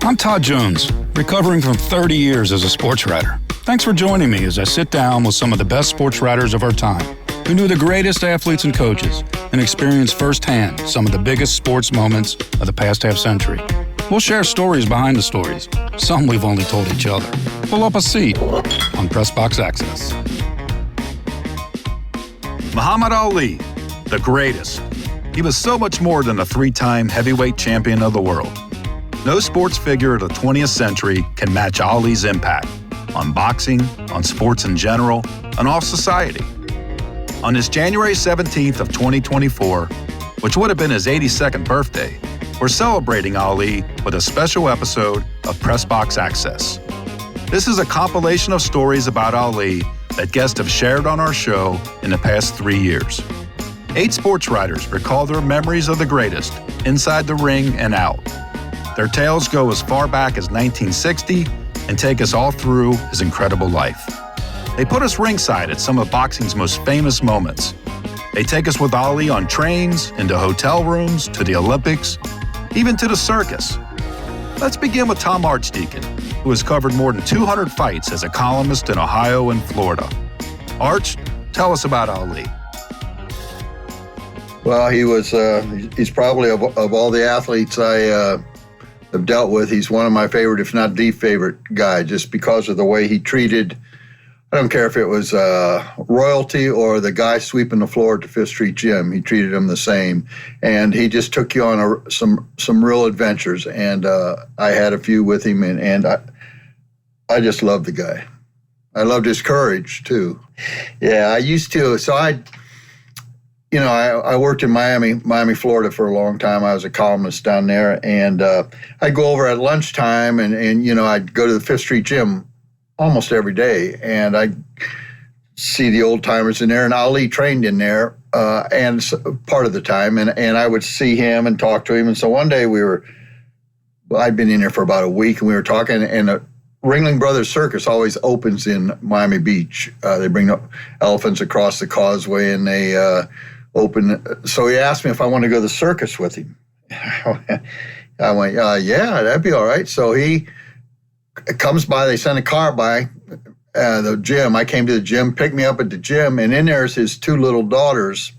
I'm Todd Jones, recovering from 30 years as a sports writer. Thanks for joining me as I sit down with some of the best sports writers of our time, who knew the greatest athletes and coaches and experienced firsthand some of the biggest sports moments of the past half century. We'll share stories behind the stories, some we've only told each other. Pull up a seat on Press Box Access. Muhammad Ali, the greatest. He was so much more than a three-time heavyweight champion of the world. No sports figure of the 20th century can match Ali's impact on boxing, on sports in general, and off society. On this January 17th of 2024, which would have been his 82nd birthday, we're celebrating Ali with a special episode of Press Box Access. This is a compilation of stories about Ali that guests have shared on our show in the past 3 years. 8 sports writers recall their memories of the greatest, inside the ring and out. Their tales go as far back as 1960 and take us all through his incredible life. They put us ringside at some of boxing's most famous moments. They take us with Ali on trains, into hotel rooms, to the Olympics, even to the circus. Let's begin with Tom Archdeacon, who has covered more than 200 fights as a columnist in Ohio and Florida. Arch, tell us about Ali. Well, he's probably of all the athletes I have dealt with, he's one of my favorite, if not the favorite guy, just because of the way he treated, I don't care if it was royalty or the guy sweeping the floor at the Fifth Street Gym, he treated him the same. And he just took you on some real adventures. And I had a few with him, and I just loved the guy. I loved his courage, too. Yeah, I used to. So I worked in Miami, Florida for a long time. I was a columnist down there, and I'd go over at lunchtime, and I'd go to the Fifth Street Gym almost every day, and I'd see the old timers in there, and Ali trained in there, and part of the time, and I would see him and talk to him. And so one day I'd been in there for about a week, and we were talking, and the Ringling Brothers Circus always opens in Miami Beach. They bring up elephants across the causeway, and they open. So he asked me if I want to go to the circus with him. I went, yeah, that'd be all right. So he comes by, they sent a car by the gym. I came to the gym, picked me up at the gym, and in there's his 2 little daughters.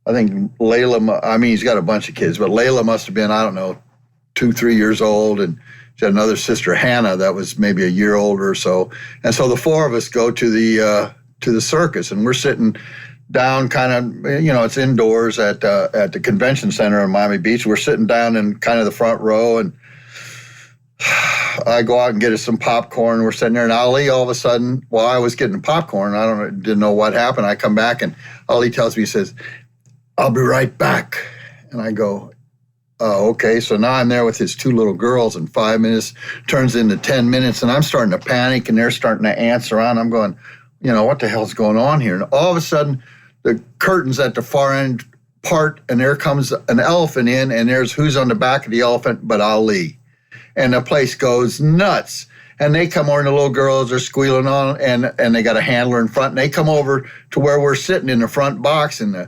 I think Layla, he's got a bunch of kids, but Layla must have been, 2-3 years old, and she had another sister, Hannah, that was maybe a year older or so. And so the 4 of us go to the circus, and we're sitting down kind of, it's indoors at the convention center in Miami Beach. We're sitting down in kind of the front row, and I go out and get us some popcorn. We're sitting there, and Ali, all of a sudden, while I was getting popcorn, didn't know what happened. I come back, and Ali tells me, he says, "I'll be right back." And I go, "Oh, okay." So now I'm there with his 2 little girls, and 5 minutes turns into 10 minutes, and I'm starting to panic, and they're starting to answer on. I'm going, what the hell's going on here? And all of a sudden, the curtains at the far end part, and there comes an elephant in, and there's who's on the back of the elephant but Ali. And the place goes nuts. And they come over, and the little girls are squealing on, and they got a handler in front, and they come over to where we're sitting in the front box, and the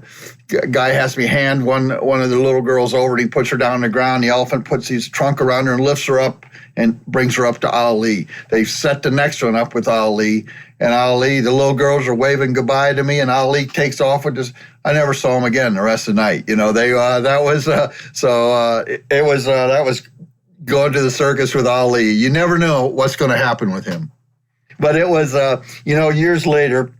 guy has me hand one of the little girls over, and he puts her down on the ground. The elephant puts his trunk around her and lifts her up and brings her up to Ali. They set the next one up with Ali, and Ali, the little girls are waving goodbye to me, and Ali takes off with this. I never saw him again the rest of the night. That was going to the circus with Ali. You never know what's going to happen with him. But it was, years later,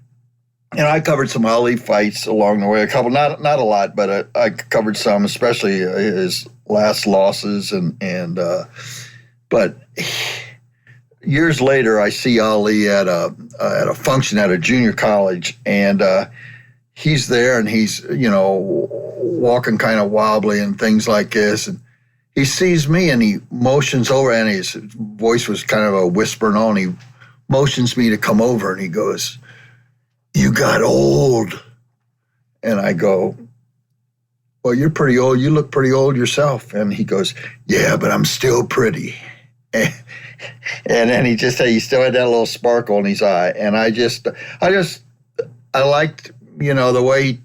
I covered some Ali fights along the way. A couple, not a lot, but I covered some, especially his last losses, but years later, I see Ali at a function at a junior college, and he's there, and he's walking kind of wobbly and things like this, and he sees me, and he motions over, and his voice was kind of a whisper, and he motions me to come over, and he goes, "You got old." And I go, "Well, you're pretty old. You look pretty old yourself." And he goes, "Yeah, but I'm still pretty." And then he still had that little sparkle in his eye. And I liked, the way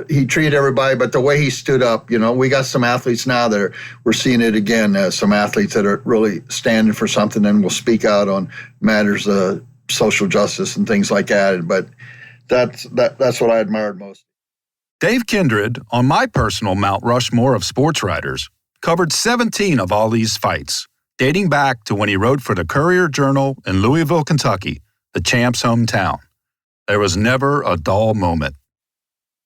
he treated everybody, but the way he stood up, we got some athletes now that we're seeing it again, some athletes that are really standing for something and will speak out on matters of social justice and things like that. But that's what I admired most. Dave Kindred, on my personal Mount Rushmore of sports writers, covered 17 of Ali's fights, dating back to when he wrote for the Courier-Journal in Louisville, Kentucky, the champ's hometown. There was never a dull moment.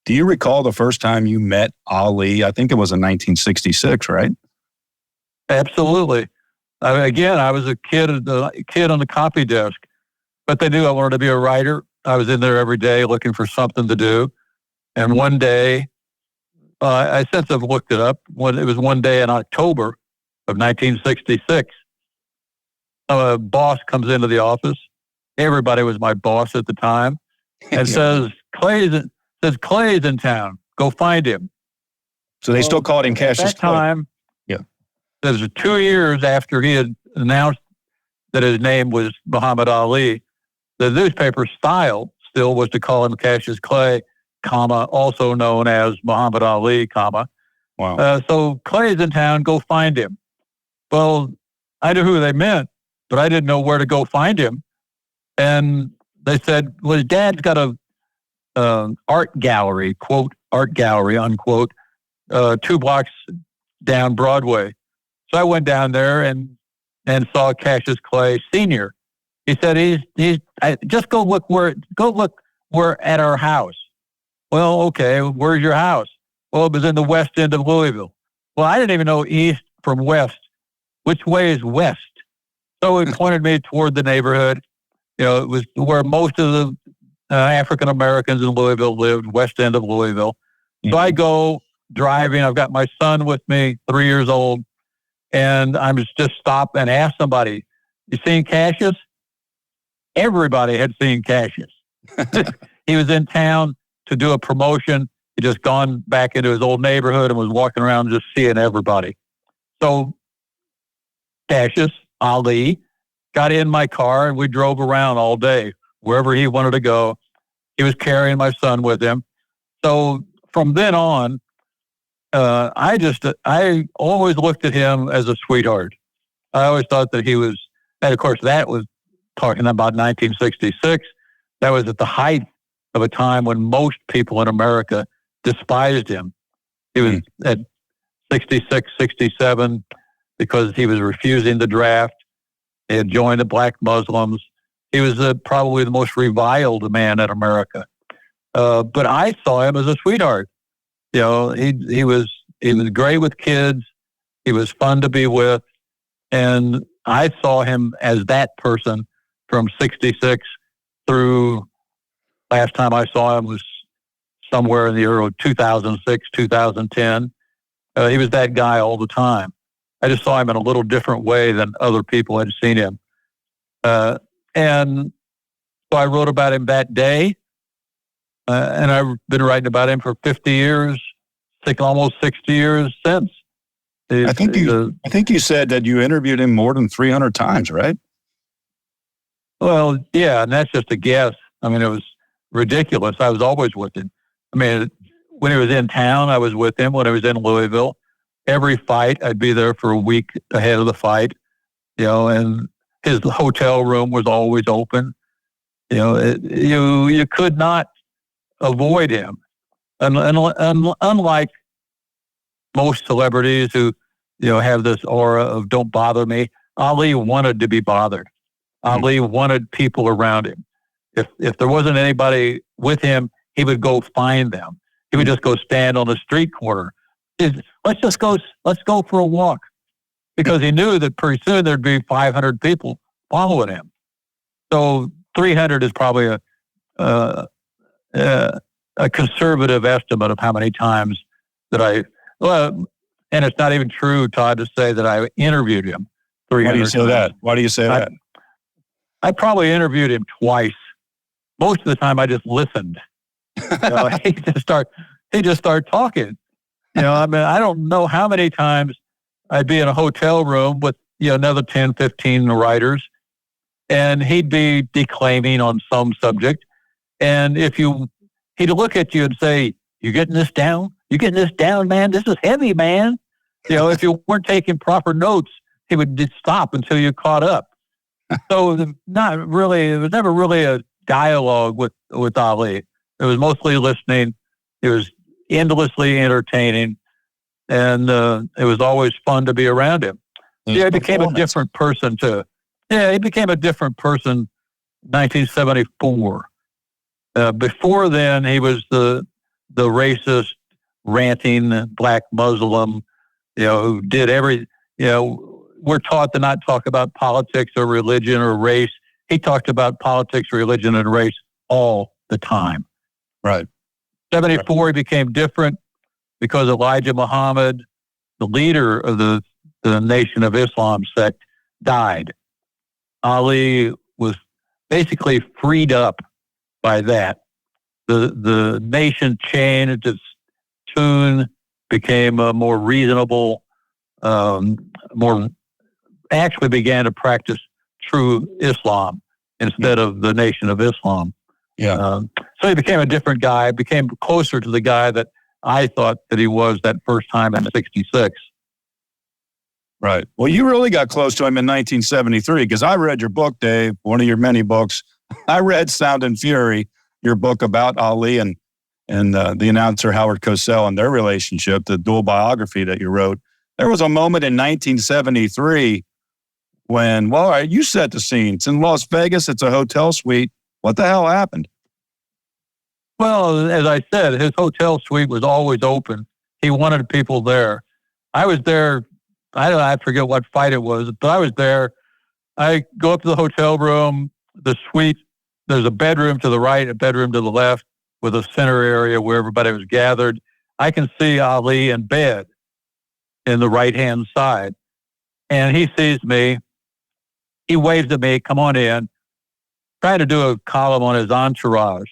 Do you recall the first time you met Ali? I think it was in 1966, right? Absolutely. I was a kid on the copy desk, but they knew I wanted to be a writer. I was in there every day looking for something to do. And one day, I since have looked it up, it was one day in October of 1966, a boss comes into the office. Everybody was my boss at the time. And says, Clay's in town. Go find him. So they still called him Cassius At that time, yeah. It was 2 years after he had announced that his name was Muhammad Ali. The newspaper style still was to call him Cassius Clay, also known as Muhammad Ali, Wow. So Clay's in town. Go find him. Well, I knew who they meant, but I didn't know where to go find him. And they said, well, his dad's got a art gallery, quote, art gallery, unquote, 2 blocks down Broadway. So I went down there and saw Cassius Clay Sr. He said, just go look we're at our house. Well, okay, where's your house? Well, it was in the west end of Louisville. Well, I didn't even know east from west. Which way is west? So he pointed me toward the neighborhood. It was where most of the African Americans in Louisville lived, west end of Louisville. Mm-hmm. So I go driving. I've got my son with me, 3 years old, and I'm just stop and ask somebody, "You seen Cassius?" Everybody had seen Cassius. He was in town to do a promotion. He just gone back into his old neighborhood and was walking around just seeing everybody. So Cassius Ali got in my car and we drove around all day, wherever he wanted to go. He was carrying my son with him. So from then on, I always looked at him as a sweetheart. I always thought that he was, and of course that was talking about 1966. That was at the height of a time when most people in America despised him. He was at 66, 67 because he was refusing the draft. He had joined the black Muslims. He was probably the most reviled man in America. But I saw him as a sweetheart. He was great with kids. He was fun to be with. And I saw him as that person from 66 through last time I saw him was somewhere in the early 2006, 2010. He was that guy all the time. I just saw him in a little different way than other people had seen him. And so I wrote about him that day. And I've been writing about him for 50 years, almost 60 years since. I think you said that you interviewed him more than 300 times, right? Well, yeah, and that's just a guess. I mean, it was ridiculous. I was always with him. I mean, when he was in town, I was with him. When he was in Louisville, every fight, I'd be there for a week ahead of the fight, and his hotel room was always open. You could not avoid him. And unlike most celebrities who, have this aura of don't bother me, Ali wanted to be bothered. Ali wanted people around him. If there wasn't anybody with him, he would go find them. He would just go stand on the street corner. Let's go for a walk. Because he knew that pretty soon there'd be 500 people following him. So 300 is probably a conservative estimate of how many times that and it's not even true, Todd, to say that I interviewed him 300 Why do you say times. that? Why do you say that? I probably interviewed him twice. Most of the time, I just listened. He just start talking. I mean, I don't know how many times I'd be in a hotel room with another 10, 15 writers, and he'd be declaiming on some subject. And he'd look at you and say, You getting this down? You getting this down, man? This is heavy, man. If you weren't taking proper notes, he would just stop until you caught up. So it was never really a dialogue with Ali. It was mostly listening. It was endlessly entertaining, and it was always fun to be around him. He became a different person too. Yeah, he became a different person in 1974. Before then, he was the racist, ranting black Muslim, who did we're taught to not talk about politics or religion or race. He talked about politics, religion, and race all the time. Right. 74, he became different because Elijah Muhammad, the leader of the Nation of Islam sect, died. Ali was basically freed up by that. The nation changed its tune, became more reasonable, actually began to practice true Islam instead of the Nation of Islam. Yeah. So he became a different guy, became closer to the guy that I thought that he was that first time in '66. Right. Well, you really got close to him in 1973 because I read your book, Dave, one of your many books. I read Sound and Fury, your book about Ali and the announcer Howard Cosell and their relationship, the dual biography that you wrote. There was a moment in 1973 when, well, all right, you set the scene. It's in Las Vegas. It's a hotel suite. What the hell happened? Well, as I said, his hotel suite was always open. He wanted people there. I was there. I forget what fight it was, but I was there. I go up to the hotel room, the suite. There's a bedroom to the right, a bedroom to the left, with a center area where everybody was gathered. I can see Ali in bed in the right-hand side. And he sees me. He waves at me, come on in, trying to do a column on his entourage.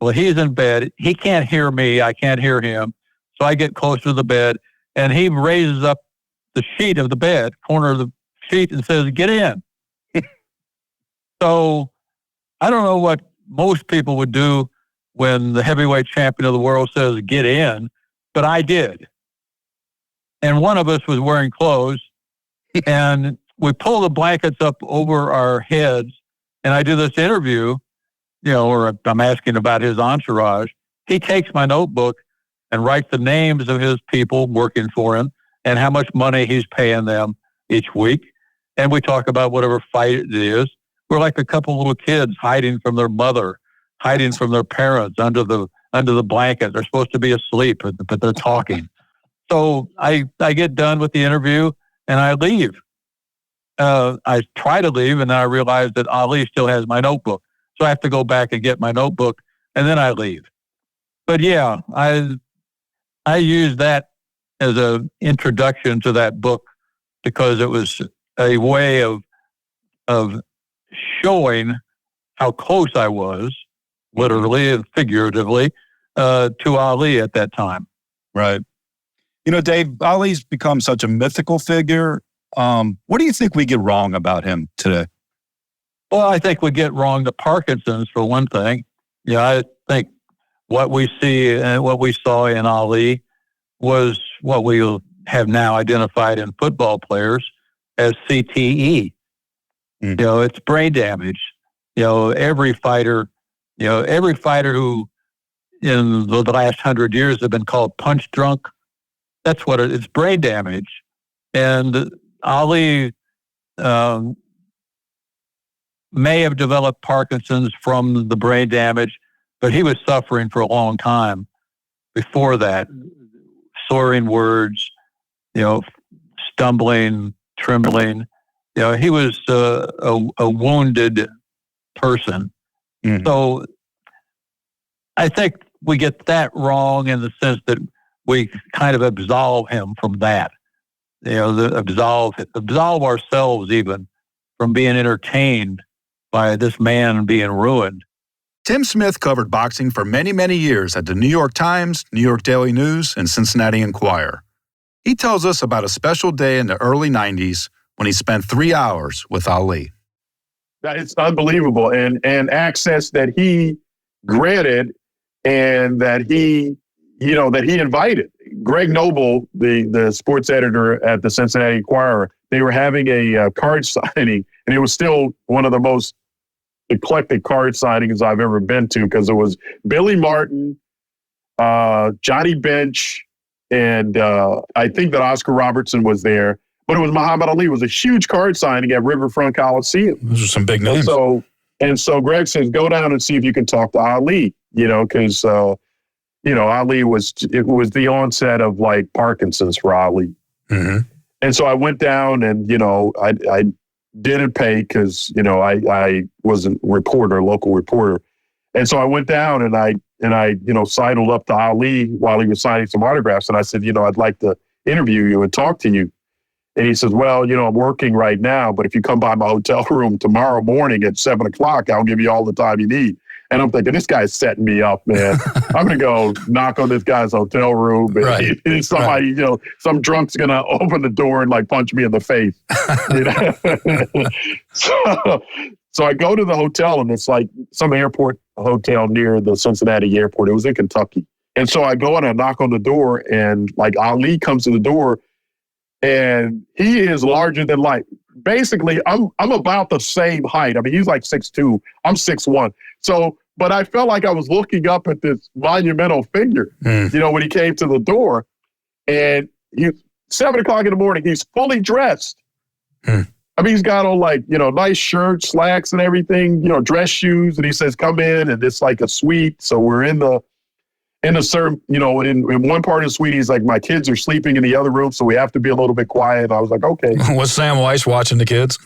Well, he's in bed. He can't hear me. I can't hear him. So I get close to the bed, and he raises up the sheet of the bed, corner of the sheet, and says, get in. So I don't know what most people would do when the heavyweight champion of the world says, get in, but I did. And one of us was wearing clothes, and we pull the blankets up over our heads, and I do this interview, or I'm asking about his entourage. He takes my notebook and writes the names of his people working for him and how much money he's paying them each week. And we talk about whatever fight it is. We're like a couple little kids hiding from their mother, hiding from their parents under the blanket. They're supposed to be asleep, but they're talking. So I get done with the interview and I leave. I try to leave, and then I realize that Ali still has my notebook. So I have to go back and get my notebook, and then I leave. But yeah, I used that as an introduction to that book because it was a way of showing how close I was, literally and figuratively, to Ali at that time. Right. Dave, Ali's become such a mythical figure. What do you think we get wrong about him today? Well, I think we get wrong the Parkinson's, for one thing. I think what we see and what we saw in Ali was what we have now identified in football players as CTE. It's brain damage. Every fighter who in the last 100 years have been called punch drunk. That's what it's brain damage. And Ali may have developed Parkinson's from the brain damage, but he was suffering for a long time before that. Slurring words, stumbling, trembling. He was a wounded person. Mm-hmm. So I think we get that wrong in the sense that we kind of absolve him from that. Absolve ourselves even from being entertained by this man being ruined. Tim Smith covered boxing for many, many years at the New York Times, New York Daily News, and Cincinnati Enquirer. He tells us about a special day in the early 90s when he spent 3 hours with Ali. It's unbelievable. And access that he granted and that he that he invited. Greg Noble, the sports editor at the Cincinnati Enquirer, they were having a card signing, and it was still one of the most eclectic card signings I've ever been to, because it was Billy Martin, Johnny Bench, and I think that Oscar Robertson was there, but it was Muhammad Ali. It was a huge card signing at Riverfront Coliseum. Those are some big names. And so Greg says, go down and see if you can talk to Ali, because, Ali it was the onset of like Parkinson's for Ali. Mm-hmm. And so I went down and, I didn't pay because, I was a local reporter. And so I went down and I sidled up to Ali while he was signing some autographs. And I said, I'd like to interview you and talk to you. And he says, well, I'm working right now, but if you come by my hotel room tomorrow morning at 7:00, I'll give you all the time you need. And I'm thinking, this guy's setting me up, man. I'm going to go knock on this guy's hotel room. And Right. somebody, some drunk's going to open the door and like punch me in the face. So I go to the hotel, and it's like some airport hotel near the Cincinnati airport. It was in Kentucky. And so I go and I knock on the door, and like Ali comes to the door, and he is larger than life. Basically, I'm about the same height. I mean, he's like 6'2". I'm 6'1". So, but I felt like I was looking up at this monumental figure, when he came to the door. And 7:00 in the morning, he's fully dressed. I mean, he's got on like, nice shirt, slacks and everything, dress shoes. And he says, come in. And it's like a suite. So we're in the certain, in one part of the suite, he's like, my kids are sleeping in the other room, so we have to be a little bit quiet. And I was like, okay. Was Sam Weiss watching the kids?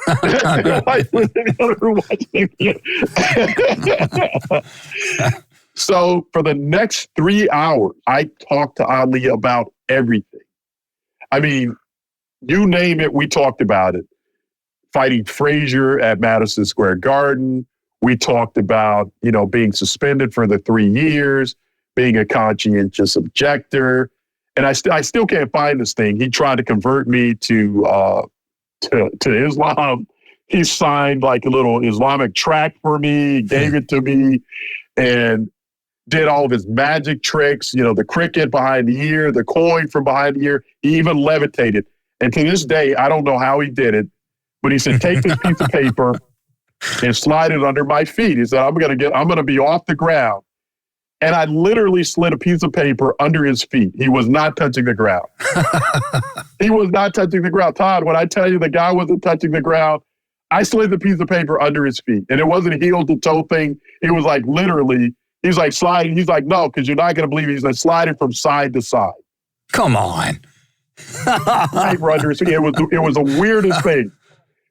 So for the next 3 hours, I talked to Ali about everything. I mean, you name it, we talked about it. Fighting Frazier at Madison Square Garden. We talked about, being suspended for the 3 years, being a conscientious objector. And I still can't find this thing. He tried to convert me to Islam. He signed like a little Islamic tract for me, gave it to me, and did all of his magic tricks, the cricket behind the ear, the coin from behind the ear. He even levitated. And to this day, I don't know how he did it, but he said, take this piece of paper and slide it under my feet. He said, I'm going to be off the ground. And I literally slid a piece of paper under his feet. He was not touching the ground. He was not touching the ground. Todd, when I tell you the guy wasn't touching the ground, I slid the piece of paper under his feet. And it wasn't a heel to toe thing. It was like literally, he's like sliding. He's like, no, because you're not going to believe it. He's like sliding from side to side. Come on. Paper under his feet. It was the weirdest thing.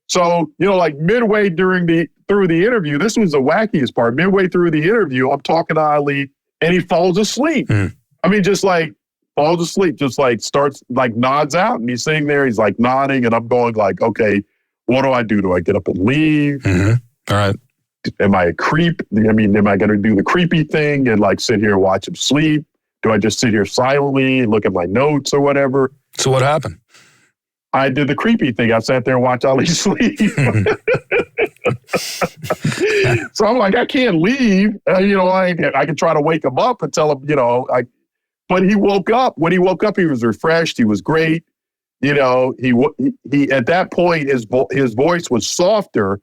So, like midway through the interview, this was the wackiest part. Midway through the interview, I'm talking to Ali, and he falls asleep. I mean, just like falls asleep, just like starts, like nods out. And he's sitting there, he's like nodding, and I'm going like, okay, what do I do? Do I get up and leave? All right. Am I a creep? I mean, am I going to do the creepy thing and like sit here and watch him sleep? Do I just sit here silently and look at my notes or whatever? So what happened? I did the creepy thing. I sat there and watched Ali sleep. So I'm like, I can't leave. I can try to wake him up and tell him, but he woke up. When he woke up, he was refreshed. He was great. He at that point, his voice was softer,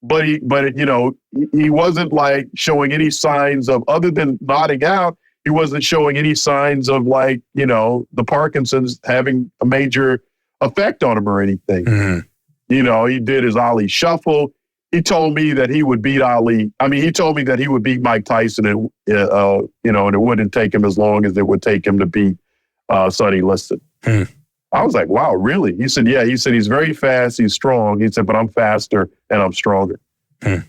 but he wasn't like showing any signs of, other than nodding out, he wasn't showing any signs of like, the Parkinson's having a major effect on him or anything. He did his Ali shuffle. He told me that he would beat Ali. I mean, he told me that he would beat Mike Tyson, and and it wouldn't take him as long as it would take him to beat Sonny Liston. I was like, wow, really? He said, yeah. He said, he's very fast. He's strong. He said, but I'm faster and I'm stronger. And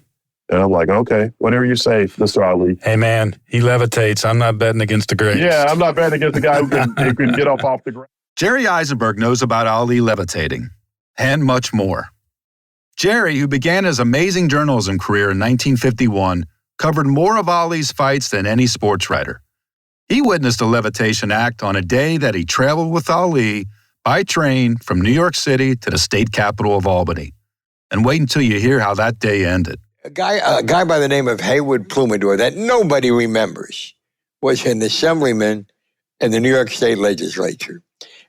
I'm like, okay, whatever you say, Mr. Ali. Hey, man, he levitates. I'm not betting against the greats. Yeah, I'm not betting against the guy who can get up off the ground. Jerry Izenberg knows about Ali levitating and much more. Jerry, who began his amazing journalism career in 1951, covered more of Ali's fights than any sports writer. He witnessed a levitation act on a day that he traveled with Ali by train from New York City to the state capital of Albany. And wait until you hear how that day ended. A guy by the name of Haywood Plumidor that nobody remembers was an assemblyman in the New York State Legislature.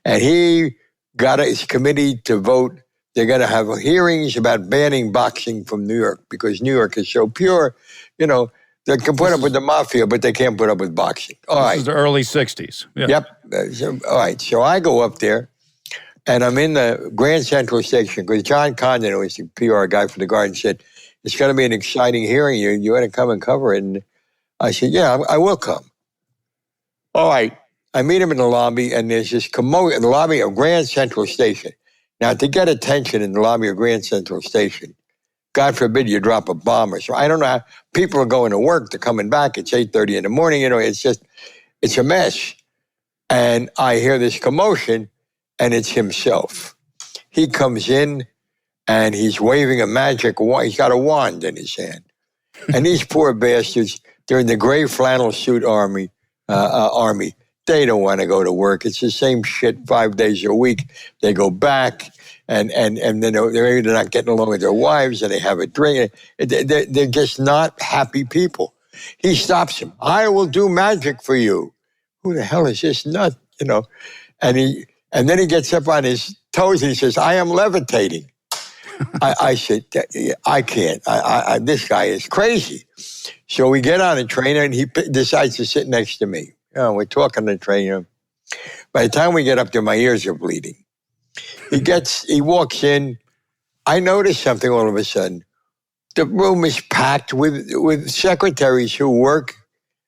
And he got his committee to vote. They're going to have hearings about banning boxing from New York because New York is so pure. You know, they can put up with the mafia, but they can't put up with boxing. This is the early 60s. Yeah. Yep. All right. So I go up there, and I'm in the Grand Central Station because John Condon, who was the PR guy for the Guardian, said, it's going to be an exciting hearing. You ought to come and cover it. And I said, yeah, I will come. All right. I meet him in the lobby, and there's this commotion in the lobby of Grand Central Station. Now, to get attention in the lobby of Grand Central Station, God forbid you drop a bomb or so. I don't know how people are going to work. They're coming back. It's 8:30 in the morning. You know, it's a mess. And I hear this commotion, and it's himself. He comes in, and he's waving a magic wand. He's got a wand in his hand. And these poor bastards, they're in the gray flannel suit army. They don't want to go to work. It's the same shit 5 days a week. They go back, and then they're either not getting along with their wives, and they have a drink. They're just not happy people. He stops him. I will do magic for you. Who the hell is this nut? You know, and then he gets up on his toes and he says, I am levitating. I said, I can't. This guy is crazy. So we get on a train, and he decides to sit next to me. You know, we're talking on the train. By the time we get up there, my ears are bleeding. He walks in. I notice something all of a sudden. The room is packed with secretaries who work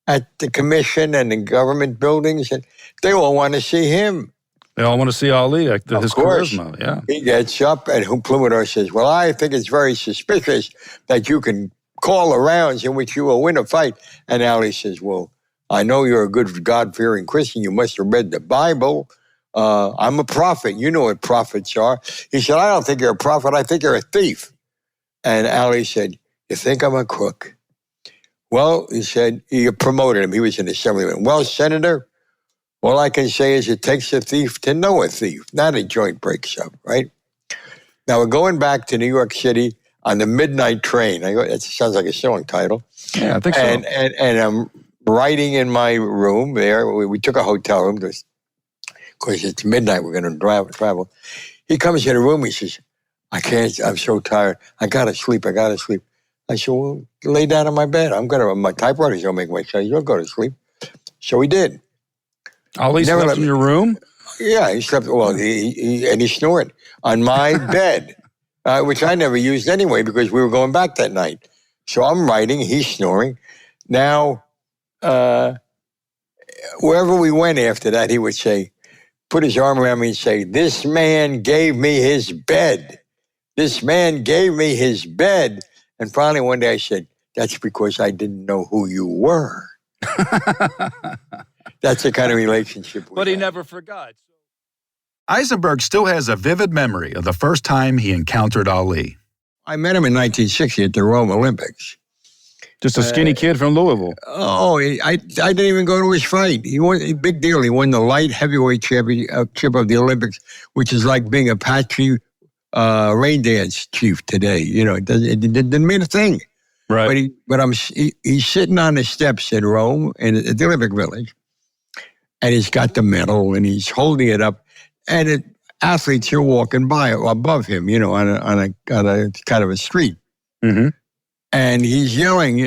at the commission and in government buildings, and they all want to see him. They all want to see Ali, his charisma. Yeah. He gets up, and Plumidor says, well, I think it's very suspicious that you can call rounds in which you will win a fight. And Ali says, well, I know you're a good God-fearing Christian. You must have read the Bible. I'm a prophet. You know what prophets are. He said, I don't think you're a prophet. I think you're a thief. And Ali said, you think I'm a crook? Well, he said, he promoted him. He was an assemblyman. Well, Senator, all I can say is it takes a thief to know a thief, not a joint breaks up, right? Now, we're going back to New York City on the midnight train. That sounds like a song title. Yeah, I think so. And I'm writing in my room there. We took a hotel room because it's midnight. We're going to travel. He comes in the room. He says, I can't. I'm so tired. I got to sleep. I said, well, lay down on my bed. My typewriter's going to make my choice. You'll go to sleep. So he did. Ali slept in your room? Yeah, he slept. Well, he snored on my bed, which I never used anyway because we were going back that night. So I'm writing. He's snoring. Now, wherever we went after that, he would say, put his arm around me and say, this man gave me his bed. This man gave me his bed. And finally, one day I said, that's because I didn't know who you were. That's the kind of relationship we But he had. never forgot. Izenberg still has a vivid memory of the first time he encountered Ali. I met him in 1960 at the Rome Olympics. Just a skinny kid from Louisville. Oh, I didn't even go to his fight. He won a big deal. He won the light heavyweight championship of the Olympics, which is like being a Apache rain dance chief today. You know, it didn't mean a thing. Right. But he's sitting on the steps in Rome at the Olympic Village, and he's got the medal and he's holding it up, and athletes are walking by above him, you know, on a kind of a street. Mm-hmm. And he's yelling,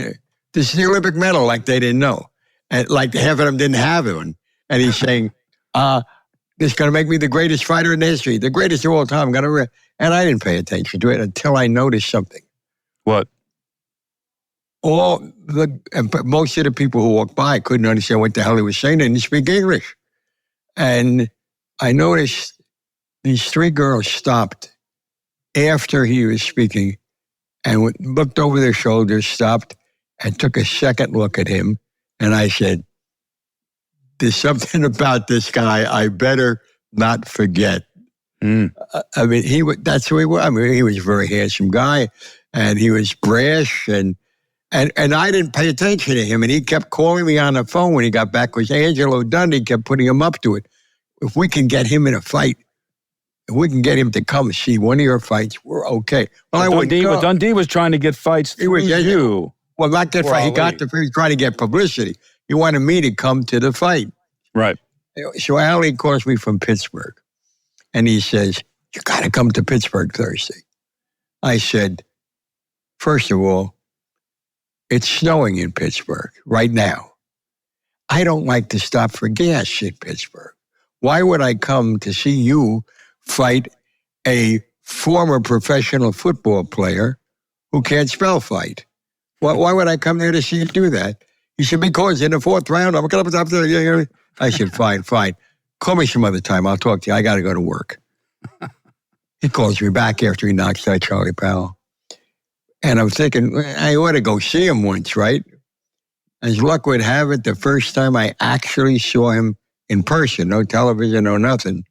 this is the Olympic medal, like they didn't know. And like half of them didn't have it. And he's saying, this is going to make me the greatest fighter in history, the greatest of all time. And I didn't pay attention to it until I noticed something. What? Most of the people who walked by couldn't understand what the hell he was saying. They didn't speak English. And I noticed these three girls stopped after he was speaking and looked over their shoulders, stopped, and took a second look at him. And I said, there's something about this guy I better not forget. Mm. I mean, that's who he was. I mean, he was a very handsome guy, and he was brash, and I didn't pay attention to him, and he kept calling me on the phone when he got back, because Angelo Dundee kept putting him up to it. If we can get him in a fight, if we can get him to come see one of your fights, we're okay. Well, Dundee was trying to get fights through you. Well, not get fight. He was trying to get publicity. He wanted me to come to the fight. Right. So Ali calls me from Pittsburgh, and he says, "You got to come to Pittsburgh Thursday." I said, "First of all, it's snowing in Pittsburgh right now. I don't like to stop for gas in Pittsburgh. Why would I come to see you fight a former professional football player who can't spell fight? Why would I come there to see you do that?" He said, "Because in the fourth round, I'm going to up there." I said, fine. Call me some other time. I'll talk to you. I got to go to work. He calls me back after he knocks out Charlie Powell. And I'm thinking, I ought to go see him once, right? As luck would have it, the first time I actually saw him in person, no television, no nothing,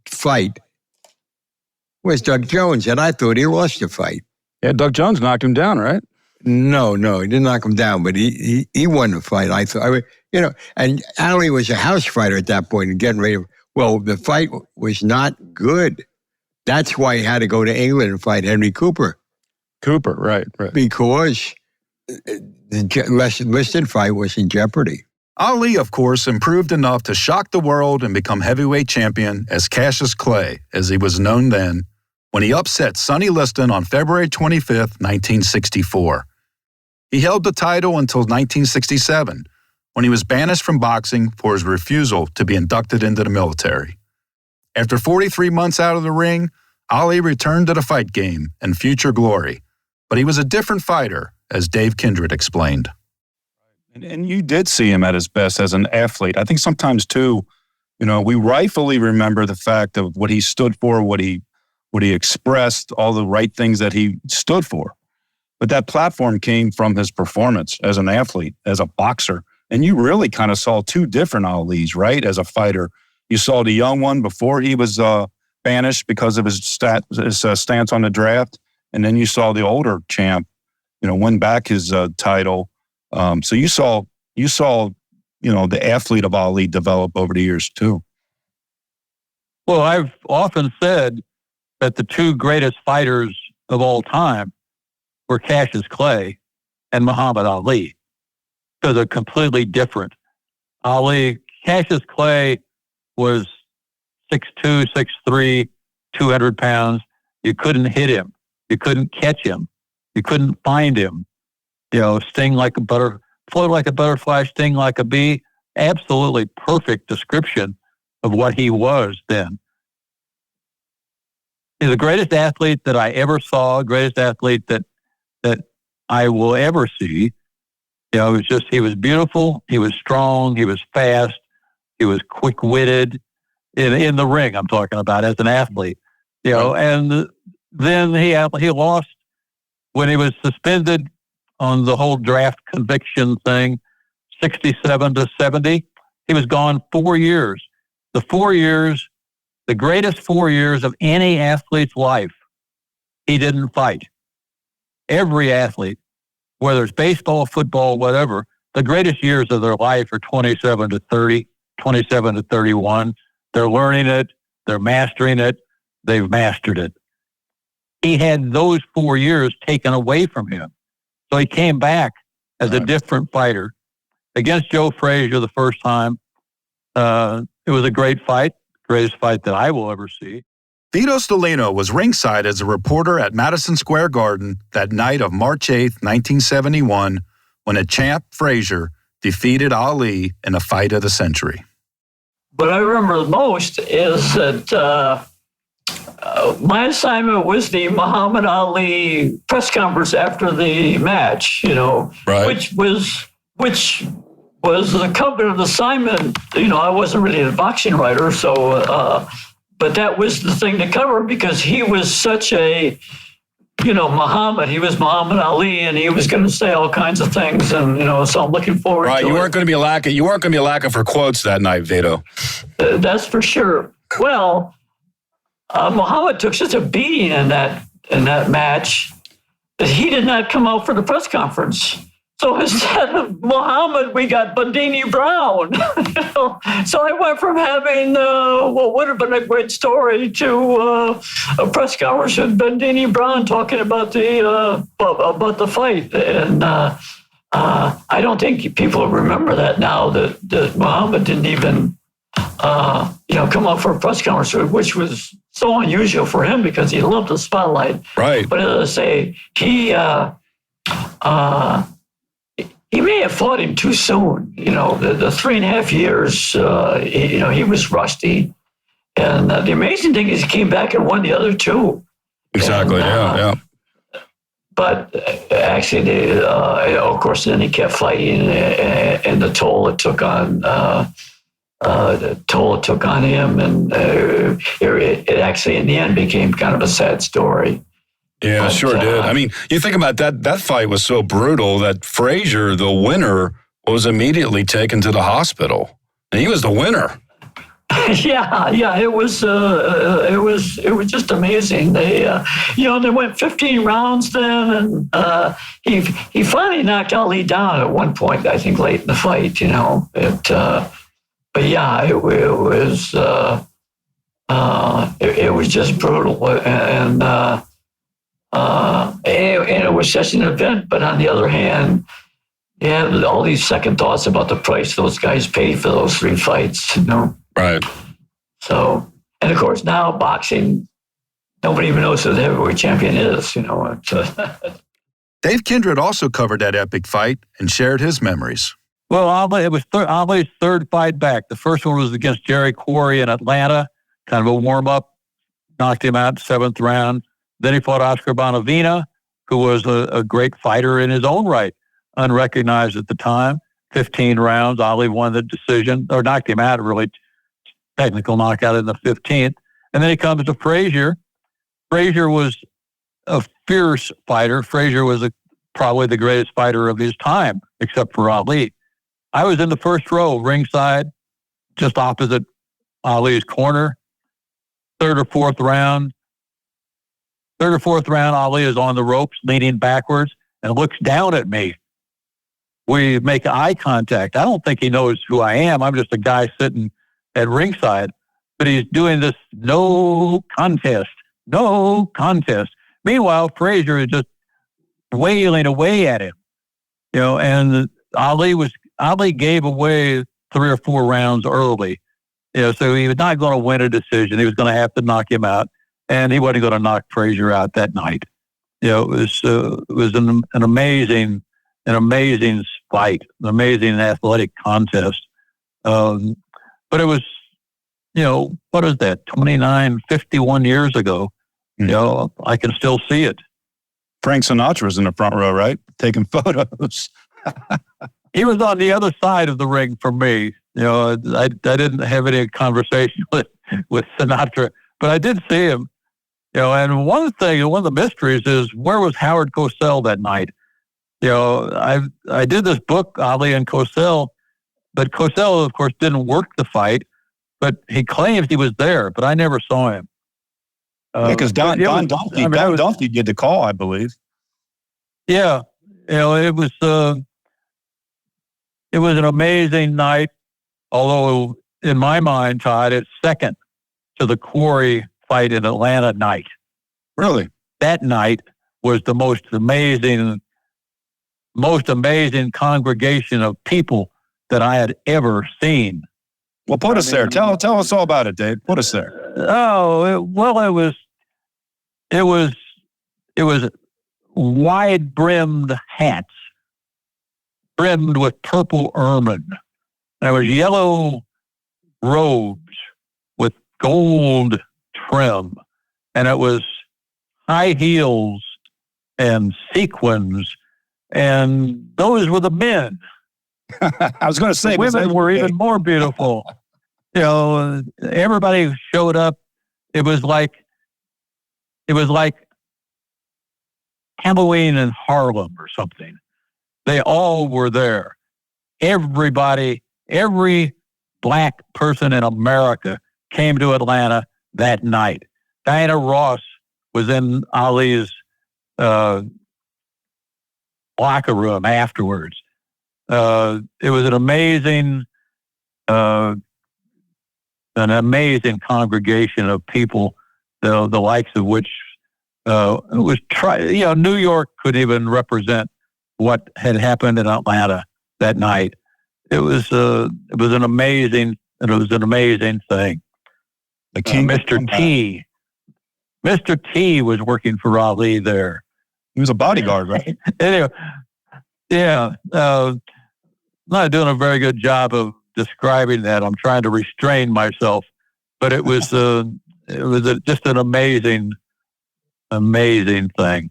fight, was Doug Jones. And I thought he lost the fight. Yeah, Doug Jones knocked him down, right? No, he didn't knock him down, but he won the fight. I thought, and Ali was a house fighter at that point and getting ready. Well, the fight was not good. That's why he had to go to England and fight Henry Cooper. Right. Because the listed fight was in jeopardy. Ali, of course, improved enough to shock the world and become heavyweight champion as Cassius Clay, as he was known then, when he upset Sonny Liston on February 25th, 1964. He held the title until 1967, when he was banished from boxing for his refusal to be inducted into the military. After 43 months out of the ring, Ali returned to the fight game and future glory, but he was a different fighter, as Dave Kindred explained. And you did see him at his best as an athlete. I think sometimes, too, we rightfully remember the fact of what he stood for, what he expressed, all the right things that he stood for. But that platform came from his performance as an athlete, as a boxer. And you really kind of saw two different Alis, right? As a fighter, you saw the young one before he was banished because of his stance on the draft. And then you saw the older champ, win back his title. So you saw, the athlete of Ali develop over the years too. Well, I've often said that the two greatest fighters of all time were Cassius Clay and Muhammad Ali. So they're completely different. Cassius Clay was 6'2", 6'3", 200 pounds. You couldn't hit him. You couldn't catch him. You couldn't find him. Sting like a float like a butterfly, sting like a bee. Absolutely perfect description of what he was then. He's the greatest athlete that I ever saw, greatest athlete that I will ever see. He was beautiful, he was strong, he was fast, he was quick-witted in the ring, I'm talking about, as an athlete. And then he lost when he was suspended on the whole draft conviction thing, 67 to 70. He was gone 4 years. The 4 years, the greatest 4 years of any athlete's life, he didn't fight. Every athlete, whether it's baseball, football, whatever, the greatest years of their life are 27 to 30, 27 to 31. They're learning it. They're mastering it. They've mastered it. He had those 4 years taken away from him. So he came back as a different fighter against Joe Frazier the first time. It was a great fight, greatest fight that I will ever see. Vito Stellino was ringside as a reporter at Madison Square Garden that night of March 8th, 1971, when a champ, Frazier, defeated Ali in the fight of the century. What I remember the most is that my assignment was the Muhammad Ali press conference after the match, which was the coveted assignment. I wasn't really a boxing writer, so but that was the thing to cover because he was such a, Muhammad. He was Muhammad Ali, and he was going to say all kinds of things, and so I'm looking forward. Right, to you it. weren't going to be lacking for quotes that night, Vito. That's for sure. Well, Muhammad took such a beating in that match that he did not come out for the press conference. So instead of Muhammad, we got Bandini Brown. So I went from having what would have been a great story to a press conference with Bandini Brown talking about the fight. And I don't think people remember that now, that Muhammad didn't even, come up for a press conference, which was so unusual for him because he loved the spotlight. Right. But as I say, he may have fought him too soon. The 3.5 years, he was rusty. And the amazing thing is he came back and won the other two. Exactly, yeah. But actually, of course, then he kept fighting, and the toll it took on him, and it actually, in the end, became kind of a sad story. Yeah, but, sure did. I mean, you think about that fight was so brutal that Frazier, the winner, was immediately taken to the hospital. And he was the winner. Yeah, it was just amazing. They went 15 rounds then, and he finally knocked Ali down at one point, I think, late in the fight. But yeah, it was just brutal, and it was such an event. But on the other hand, yeah, all these second thoughts about the price those guys paid for those 3 fights. Right. So, and of course, now boxing, nobody even knows who the heavyweight champion is. Dave Kindred also covered that epic fight and shared his memories. Well, it was Ali's third fight back. The first one was against Jerry Quarry in Atlanta, kind of a warm-up, knocked him out in the 7th round. Then he fought Oscar Bonavina, who was a great fighter in his own right, unrecognized at the time. 15 rounds, Ali won the decision, or knocked him out, really technical knockout in the 15th. And then he comes to Frazier. Frazier was a fierce fighter. Frazier was probably the greatest fighter of his time, except for Ali. I was in the first row, ringside, just opposite Ali's corner. Third or fourth round, Ali is on the ropes, leaning backwards, and looks down at me. We make eye contact. I don't think he knows who I am. I'm just a guy sitting at ringside, but he's doing this no contest. Meanwhile, Frazier is just wailing away at him, and Ali gave away 3 or 4 rounds early, so he was not going to win a decision. He was going to have to knock him out, and he wasn't going to knock Frazier out that night. It was an amazing fight, an amazing athletic contest. But it was, what is that, 51 years ago. I can still see it. Frank Sinatra's in the front row, right? Taking photos. He was on the other side of the ring from me. I didn't have any conversation with Sinatra, but I did see him. And one of the mysteries is, where was Howard Cosell that night? I did this book, Ali and Cosell, but Cosell, of course, didn't work the fight, but he claims he was there, but I never saw him. Because Don Dumpty did the call, I believe. Yeah, it was an amazing night, although in my mind, Todd, it's second to the Quarry fight in Atlanta night. Really? That night was the most amazing congregation of people that I had ever seen. Well, put us there. Tell us all about it, Dave. Put us there. It was wide-brimmed hats, brimmed with purple ermine. There was yellow robes with gold trim, and it was high heels and sequins, and those were the men. I was going to say, women were even more beautiful. Everybody showed up. It was like Halloween in Harlem or something. They all were there. Everybody, every black person in America came to Atlanta that night. Diana Ross was in Ali's locker room afterwards. It was an amazing congregation of people, the likes of which New York could even represent what had happened in Atlanta that night. It was an amazing thing. The king, Mr. T was working for Ali there. He was a bodyguard, right? Anyway, yeah, not doing a very good job of describing that. I'm trying to restrain myself, but it was just an amazing thing.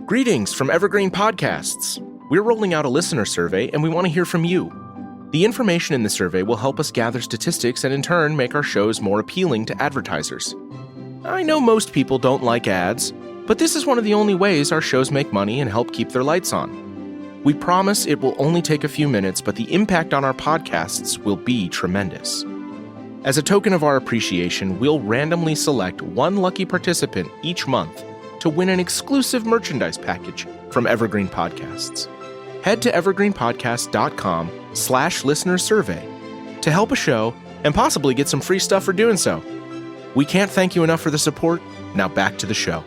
Greetings from Evergreen Podcasts. We're rolling out a listener survey, and we want to hear from you. The information in the survey will help us gather statistics and in turn make our shows more appealing to advertisers. I know most people don't like ads, but this is one of the only ways our shows make money and help keep their lights on. We promise it will only take a few minutes, but the impact on our podcasts will be tremendous. As a token of our appreciation, we'll randomly select one lucky participant each month to win an exclusive merchandise package from Evergreen Podcasts. Head to evergreenpodcast.com/listenersurvey to help a show and possibly get some free stuff for doing so. We can't thank you enough for the support. Now back to the show.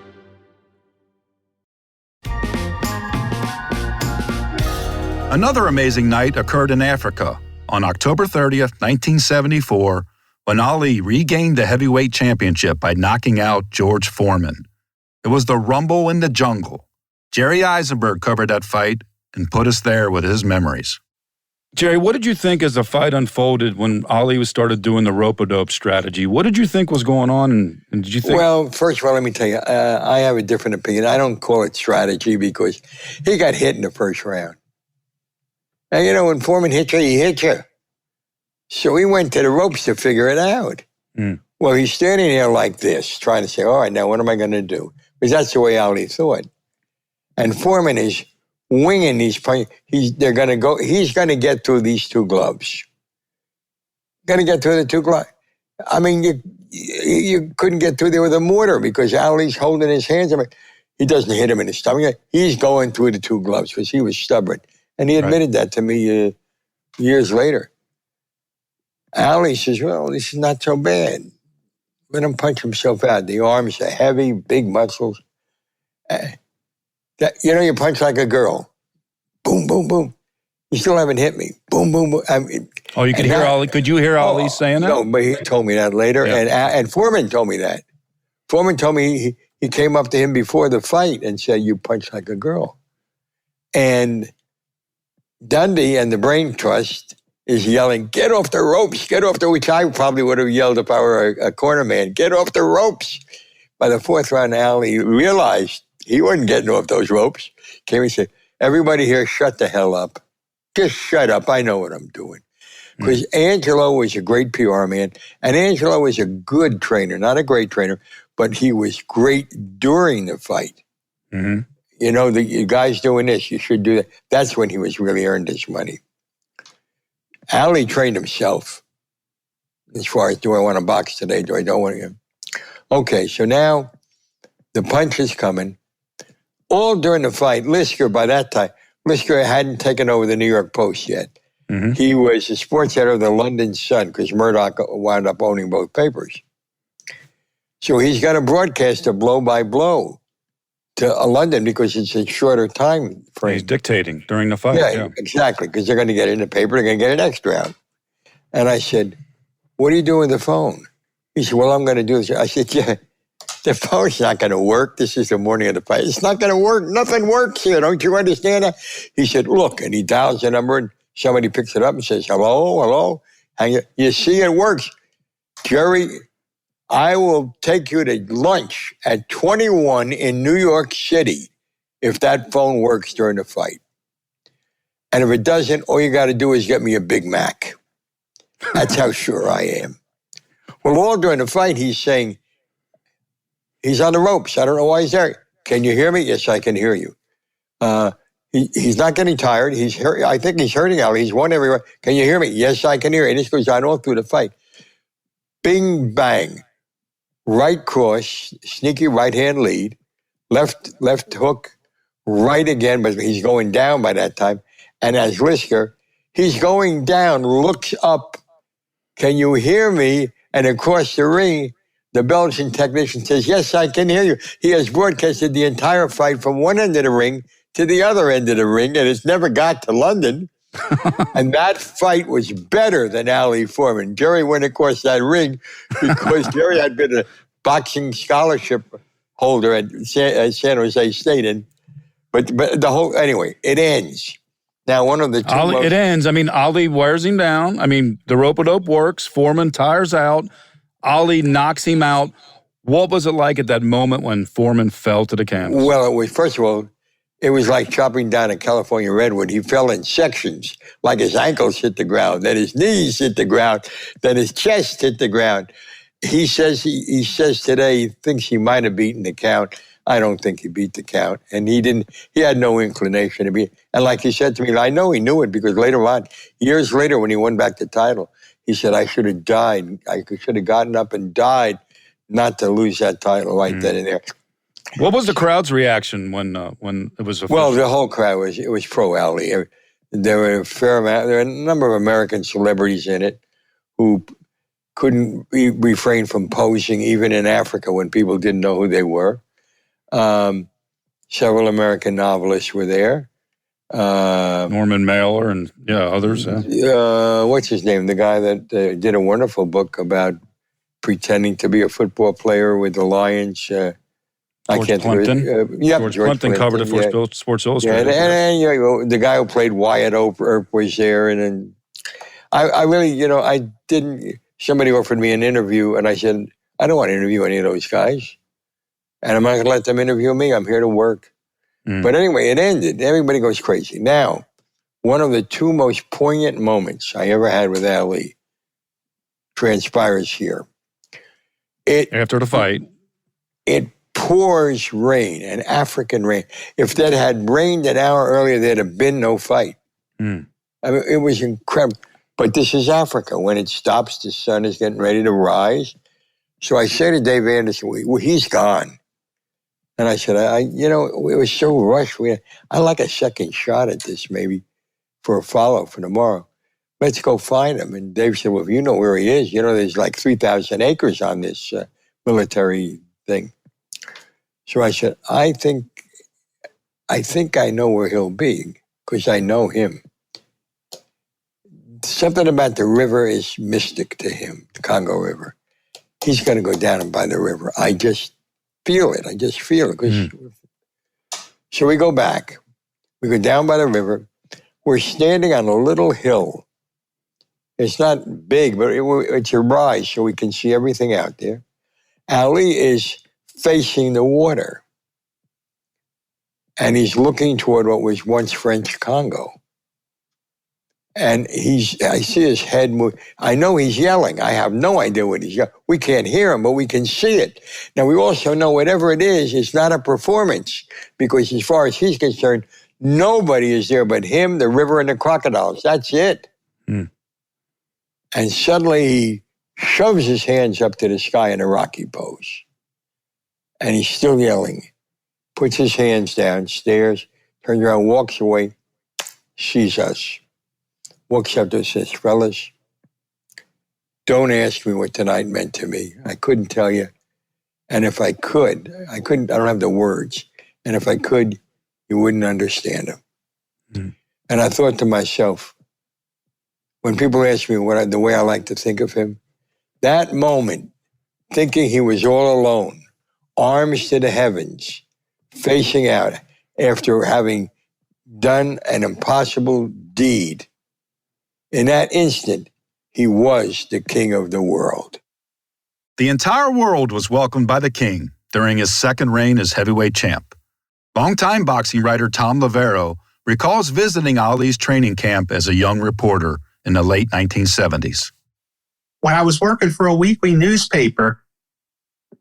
Another amazing night occurred in Africa on October 30th, 1974, when Ali regained the heavyweight championship by knocking out George Foreman. It was the Rumble in the Jungle. Jerry Izenberg covered that fight and put us there with his memories. Jerry, what did you think as the fight unfolded when Ali started doing the rope-a-dope strategy? What did you think was going on? And did you think? Well, first of all, let me tell you, I have a different opinion. I don't call it strategy because he got hit in the first round. And you know, when Foreman hits you, he hits you. So he went to the ropes to figure it out. Well, he's standing there like this, trying to say, all right, now what am I going to do? Because that's the way Ali thought. And Foreman is winging these punches. He's going to get through these two gloves. Going to get through the two gloves. I mean, you couldn't get through there with a mortar because Ali's holding his hands. I mean, he doesn't hit him in the stomach. He's going through the two gloves because he was stubborn. And he admitted that to me years later. Ali says, well, this is not so bad. Let him punch himself out. The arms are heavy, big muscles. You punch like a girl. Boom, boom, boom. You still haven't hit me. Boom, boom, boom. You could hear Ali. Could you hear Ali saying that? No, but he told me that later. Yeah. And Foreman told me that. Foreman told me he came up to him before the fight and said, you punch like a girl. And Dundee and the Brain Trust is yelling, get off the ropes, which I probably would have yelled if I were a corner man, get off the ropes. By the fourth round, Ali realized he wasn't getting off those ropes. Came and said, everybody here, shut the hell up. Just shut up. I know what I'm doing. Because Angelo was a great PR man, and Angelo was a good trainer, not a great trainer, but he was great during the fight. Mm-hmm. You know, the guy's doing this, you should do that. That's when he was really earned his money. Ali trained himself as far as, do I want to box today? Do I don't want to? Okay, so now the punch is coming. All during the fight, Lisker, by that time, Lisker hadn't taken over the New York Post yet. Mm-hmm. He was the sports editor of the London Sun because Murdoch wound up owning both papers. So he's got to broadcast a blow-by-blow to London because it's a shorter time frame. He's dictating during the fight. Yeah, exactly, because they're going to get it in the paper, they're going to get it extra out. And I said, what are you doing with the phone? He said, well, I'm going to do this. I said, yeah, the phone's not going to work. This is the morning of the fight. It's not going to work. Nothing works here. Don't you understand that? He said, look, and he dials the number and somebody picks it up and says, hello. And you see it works. Jerry, I will take you to lunch at 21 in New York City if that phone works during the fight. And if it doesn't, all you got to do is get me a Big Mac. That's how sure I am. Well, all during the fight, he's saying, he's on the ropes. I don't know why he's there. Can you hear me? Yes, I can hear you. He's not getting tired. I think he's hurting Ali. He's won everywhere. Can you hear me? Yes, I can hear you. And this goes on all through the fight. Bing, bang. Right cross, sneaky right-hand lead. Left hook, right again, but he's going down by that time. And as Lisker, he's going down, looks up. Can you hear me? And across the ring, The Belgian technician says, yes, I can hear you. He has broadcasted the entire fight from one end of the ring to the other end of the ring, and it's never got to London. And that fight was better than Ali Foreman. Jerry went across that ring because Jerry had been a boxing scholarship holder at San Jose State. But the whole, anyway, it ends. Now, one of the two it ends. I mean, Ali wears him down. I mean, the rope-a-dope works. Foreman tires out. Ali knocks him out. What was it like at that moment when Foreman fell to the canvas? Well, it was, first of all, it was like chopping down a California redwood. He fell in sections, like his ankles hit the ground, then his knees hit the ground, then his chest hit the ground. He says today he thinks he might have beaten the count. I don't think he beat the count. And he had no inclination to beat. And like he said to me, I know he knew it because later on, years later when he won back the title, he said, I should have died. I should have gotten up and died not to lose that title right then and there. What was the crowd's reaction when it was official? Well, the whole crowd was pro Ali. There were a number of American celebrities in it who couldn't refrain from posing, even in Africa when people didn't know who they were. Several American novelists were there. Norman Mailer and others. What's his name? The guy that did a wonderful book about pretending to be a football player with the Lions. George Plimpton. George Plimpton covered it for Sports Illustrated. And the guy who played Wyatt Earp was there. And then I really, I didn't. Somebody offered me an interview, and I said, I don't want to interview any of those guys. And I'm not going to let them interview me. I'm here to work. But anyway, it ended. Everybody goes crazy. Now, one of the two most poignant moments I ever had with Ali transpires here. After the fight. It pours rain, an African rain. If that had rained an hour earlier, there'd have been no fight. I mean, it was incredible. But this is Africa. When it stops, the sun is getting ready to rise. So I say to Dave Anderson, well, he's gone. And I said, it was so rushed. I'd like a second shot at this, maybe, for a follow for tomorrow. Let's go find him. And Dave said, well, if you know where he is, there's like 3,000 acres on this military thing. So I said, I think I know where he'll be because I know him. Something about the river is mystic to him, the Congo River. He's going to go down by the river. I just feel it. So we go back. We go down by the river. We're standing on a little hill. It's not big, but it's a rise so we can see everything out there. Ali is facing the water. And he's looking toward what was once French Congo. And I see his head move. I know he's yelling. I have no idea what he's yelling. We can't hear him, but we can see it. Now, we also know whatever it is, it's not a performance. Because as far as he's concerned, nobody is there but him, the river, and the crocodiles. That's it. And suddenly he shoves his hands up to the sky in a Rocky pose. And he's still yelling. Puts his hands down, stares, turns around, walks away, sees us. Walks up to us and says, fellas, don't ask me what tonight meant to me. I couldn't tell you. And if I could, I don't have the words. And if I could, you wouldn't understand them. And I thought to myself, when people ask me the way I like to think of him, that moment, thinking he was all alone, arms to the heavens, facing out after having done an impossible deed, in that instant, he was the king of the world. The entire world was welcomed by the king during his second reign as heavyweight champ. Longtime boxing writer Tom Lavero recalls visiting Ali's training camp as a young reporter in the late 1970s. When I was working for a weekly newspaper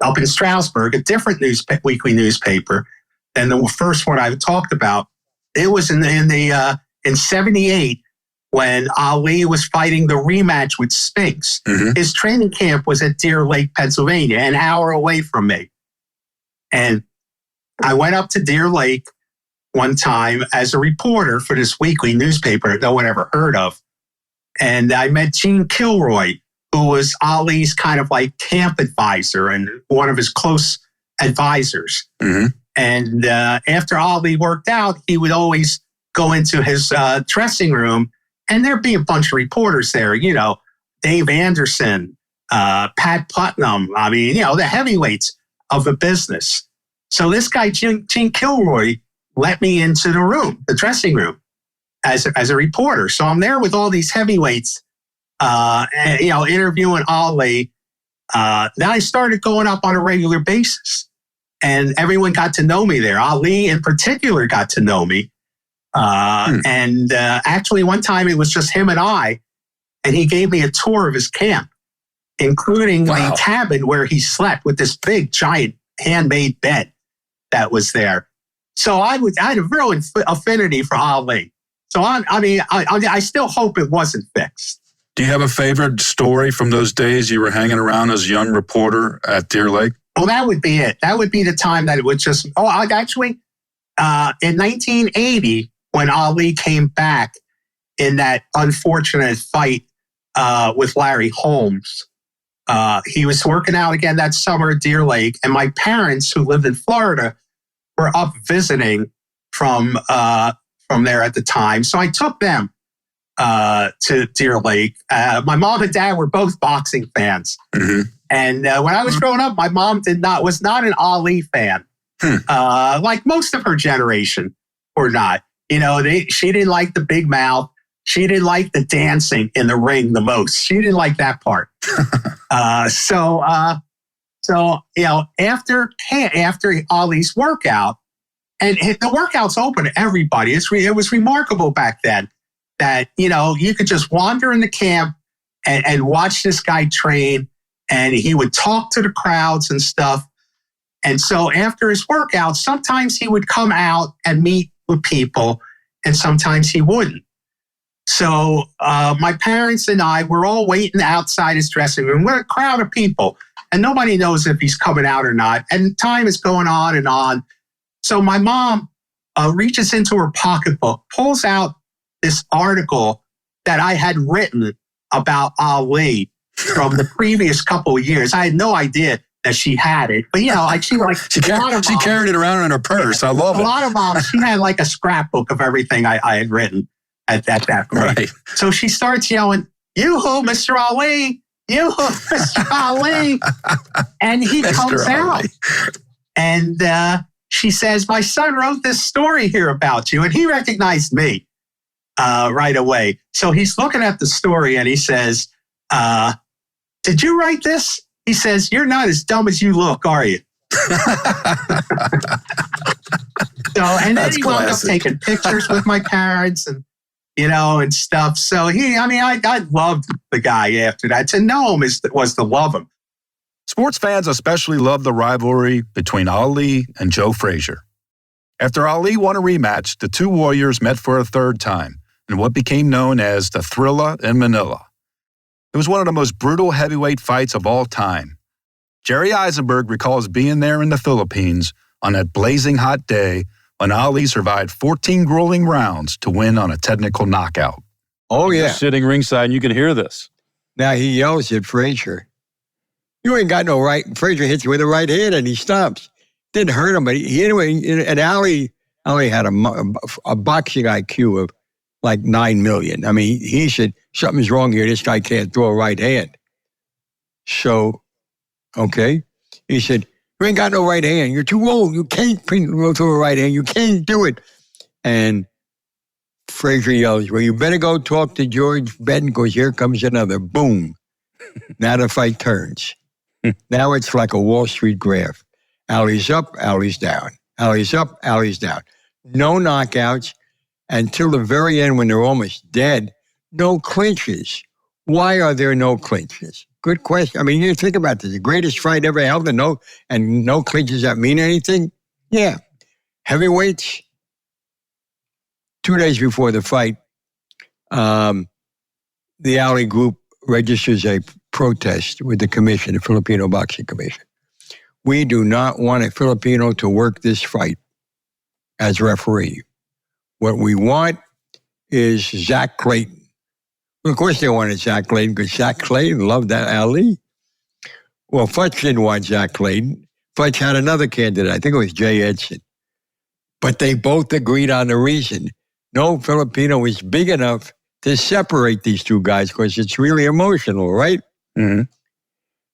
up in Stroudsburg, a different weekly newspaper than the first one I talked about, it was in 78 when Ali was fighting the rematch with Spinks. His training camp was at Deer Lake, Pennsylvania, an hour away from me. And I went up to Deer Lake one time as a reporter for this weekly newspaper that no one ever heard of. And I met Gene Kilroy, who was Ali's kind of like camp advisor and one of his close advisors. Mm-hmm. And after Ali worked out, he would always go into his dressing room, and there'd be a bunch of reporters there, Dave Anderson, Pat Putnam, the heavyweights of the business. So this guy, Gene Kilroy, let me into the room, the dressing room, as a reporter. So I'm there with all these heavyweights, interviewing Ali. Then I started going up on a regular basis, and everyone got to know me there. Ali, in particular, got to know me. And actually, one time it was just him and I, and he gave me a tour of his camp, including the cabin where he slept with this big, giant handmade bed that was there. So I had a real affinity for Ali. So I still hope it wasn't fixed. Do you have a favorite story from those days you were hanging around as a young reporter at Deer Lake? Well, that would be it. That would be the time that it would just... in 1980, when Ali came back in that unfortunate fight with Larry Holmes, he was working out again that summer at Deer Lake, and my parents, who lived in Florida, were up visiting from there at the time. So I took them to Deer Lake. My mom and dad were both boxing fans. Mm-hmm. And when I was growing up, my mom was not an Ali fan. Like most of her generation were not. She didn't like the big mouth. She didn't like the dancing in the ring the most. She didn't like that part. So after Ali's workout, and the workout's open to everybody. It was remarkable back then that, you could just wander in the camp and watch this guy train, and he would talk to the crowds and stuff. And so after his workout, sometimes he would come out and meet with people, and sometimes he wouldn't. So my parents and I were all waiting outside his dressing room. We're a crowd of people, and nobody knows if he's coming out or not. And time is going on and on. So my mom reaches into her pocketbook, pulls out this article that I had written about Ali from the previous couple of years. I had no idea that she had it, but she carried it around in her purse. I love it. A lot of moms, she had like a scrapbook of everything I had written at that point. Right. So she starts yelling, "Yoo-hoo, Mr. Ali! Yoo-hoo, Mr. Ali!" And he comes out, and she says, "My son wrote this story here about you," and he recognized me right away. So he's looking at the story, and he says, "Did you write this?" He says, "You're not as dumb as you look, are you?" And then he wound up taking pictures with my parents and stuff. So I loved the guy after that. To know him was to love him. Sports fans especially loved the rivalry between Ali and Joe Frazier. After Ali won a rematch, the two warriors met for a third time in what became known as the Thrilla in Manila. It was one of the most brutal heavyweight fights of all time. Jerry Izenberg recalls being there in the Philippines on that blazing hot day when Ali survived 14 grueling rounds to win on a technical knockout. Oh, yeah. Just sitting ringside, and you can hear this. Now he yells at Frazier. "You ain't got no right." Frazier hits you with a right hand, and he stops. Didn't hurt him, but and Ali had a boxing IQ of like 9 million. He said, "Something's wrong here. This guy can't throw a right hand." So, okay. He said, "You ain't got no right hand. You're too old. You can't throw a right hand. You can't do it." And Frazier yells, "Well, you better go talk to George Benton, because here comes another." Boom. Now the fight turns. Now it's like a Wall Street graph. Ali's up, Ali's down. Ali's up, Ali's down. No knockouts until the very end when they're almost dead. No clinches. Why are there no clinches? Good question. You think about this. The greatest fight ever held and no clinches that mean anything? Yeah. Heavyweights, 2 days before the fight, the Ali group registers a protest with the commission, the Filipino Boxing Commission. "We do not want a Filipino to work this fight as referee. What we want is Zach Clayton. Of course they wanted Jack Clayton because Jack Clayton loved that Ali. Well, Futch didn't want Jack Clayton. Futch had another candidate. I think it was Jay Edson. But they both agreed on the reason. No Filipino is big enough to separate these two guys because it's really emotional, right? Mm-hmm.